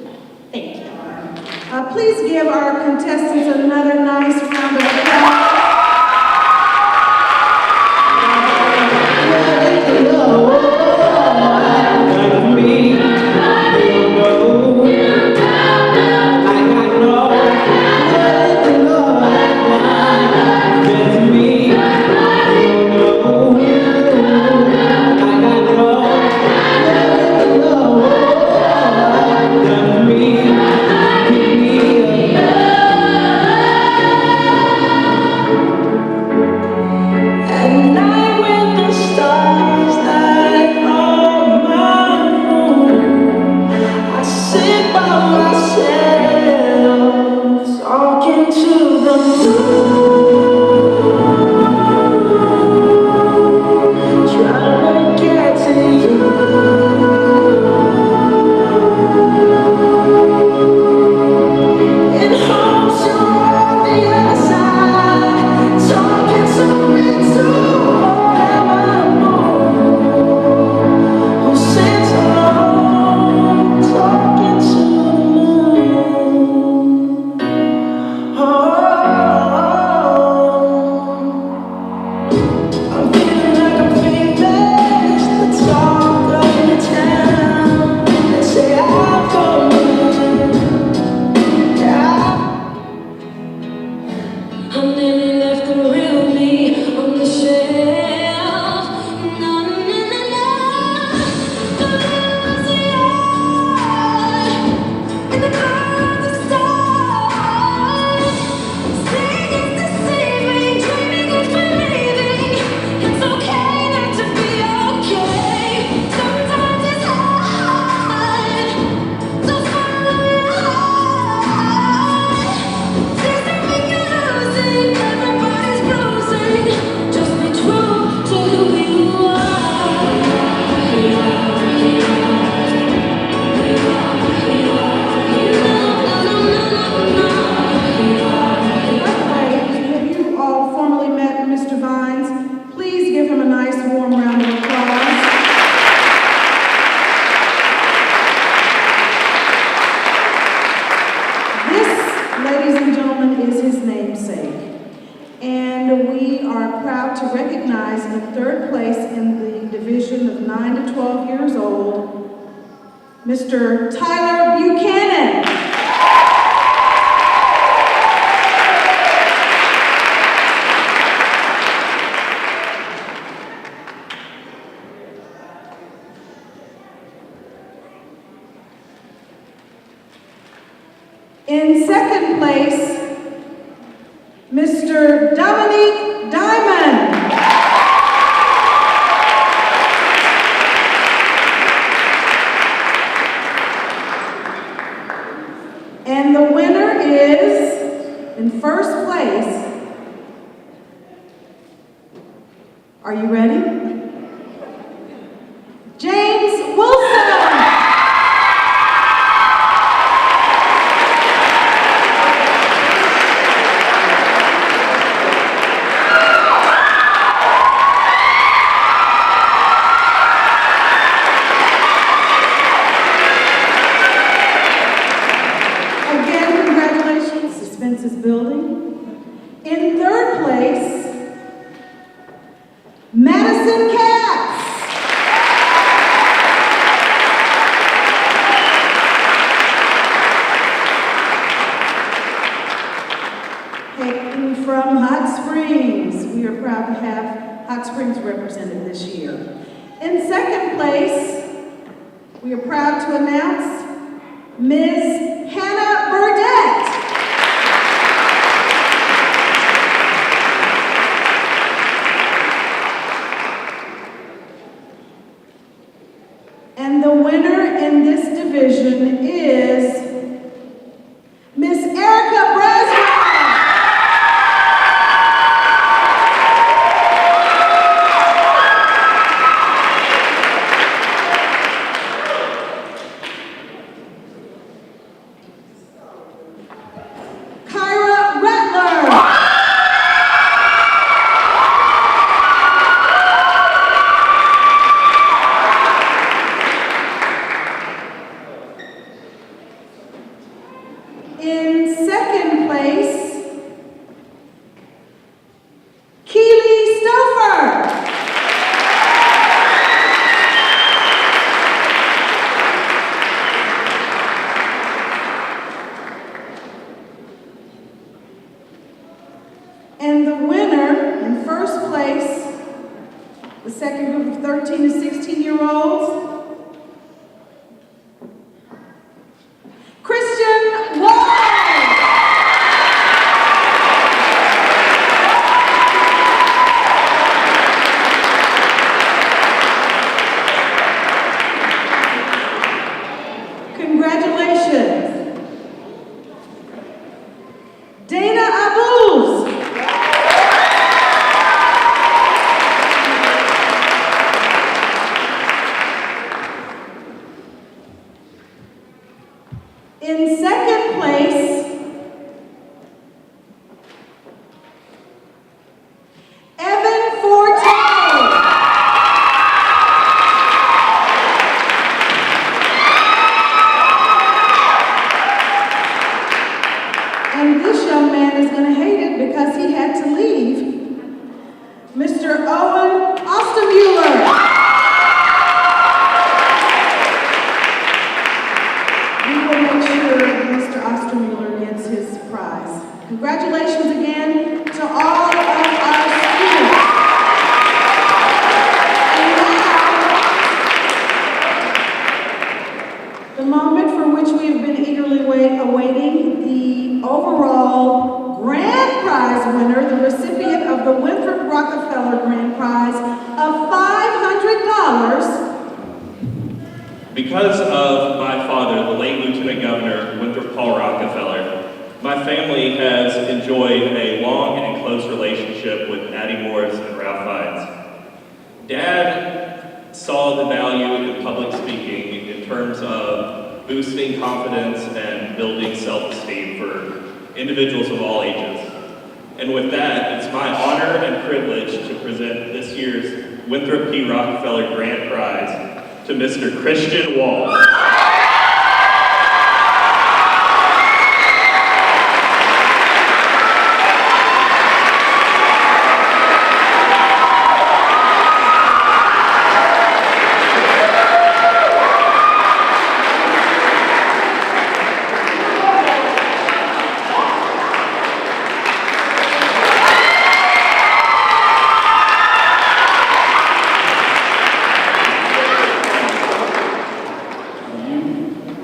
Thank you. Please give our contestants another nice round of applause. Mr. Tyler Buchanan. In second place, Mr. Dominique Diamond. And the winner is, in first place, are you ready? James Wilson. Madison Katz. Haden from Hot Springs. We are proud to have Hot Springs represented this year. In second place, we are proud to announce Ms. Hannah Burdette. And the winner in this division is Miss Erica Braswell. Kyra Rattler. In second place, Keely Stouffer. And the winner in first place, the second group of 13 to 16-year-olds, Christian Wall. Congratulations. Dana Abuz. In second place, Evan Forte. And this young man is going to hate it because he had to leave. Mr. Owen Ostermuller. We will make sure that Mr. Ostermuller gets his prize. Congratulations again to all of our students. And now, the moment for which we have been eagerly awaiting, the overall grand prize winner, the recipient of the Winthrop Rockefeller Grand Prize of $500. Because of my father, the late Lieutenant Governor Winthrop Paul Rockefeller, my family has enjoyed a long and close relationship with Addie Morris and Ralph Fiennes. Dad saw the value in public speaking in terms of boosting confidence and building self-esteem for individuals of all ages. And with that, it's my honor and privilege to present this year's Winthrop P. Rockefeller Grand Prize to Mr. Christian Wall.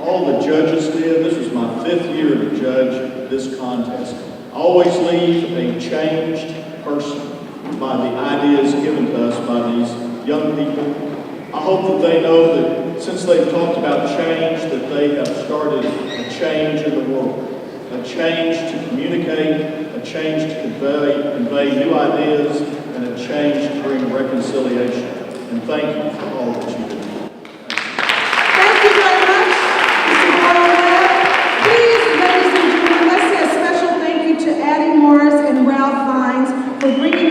All the judges did. This was my 5th year to judge this contest. I always leave a changed person by the ideas given to us by these young people. I hope that they know that since they've talked about change, that they have started a change in the world, a change to communicate, a change to convey new ideas, and a change to bring reconciliation. And thank you for all that you do. Thank you very much, Mr. Barlow. Please, ladies and gentlemen, let's say a special thank you to Addie Morris and Ralph Fiennes for bringing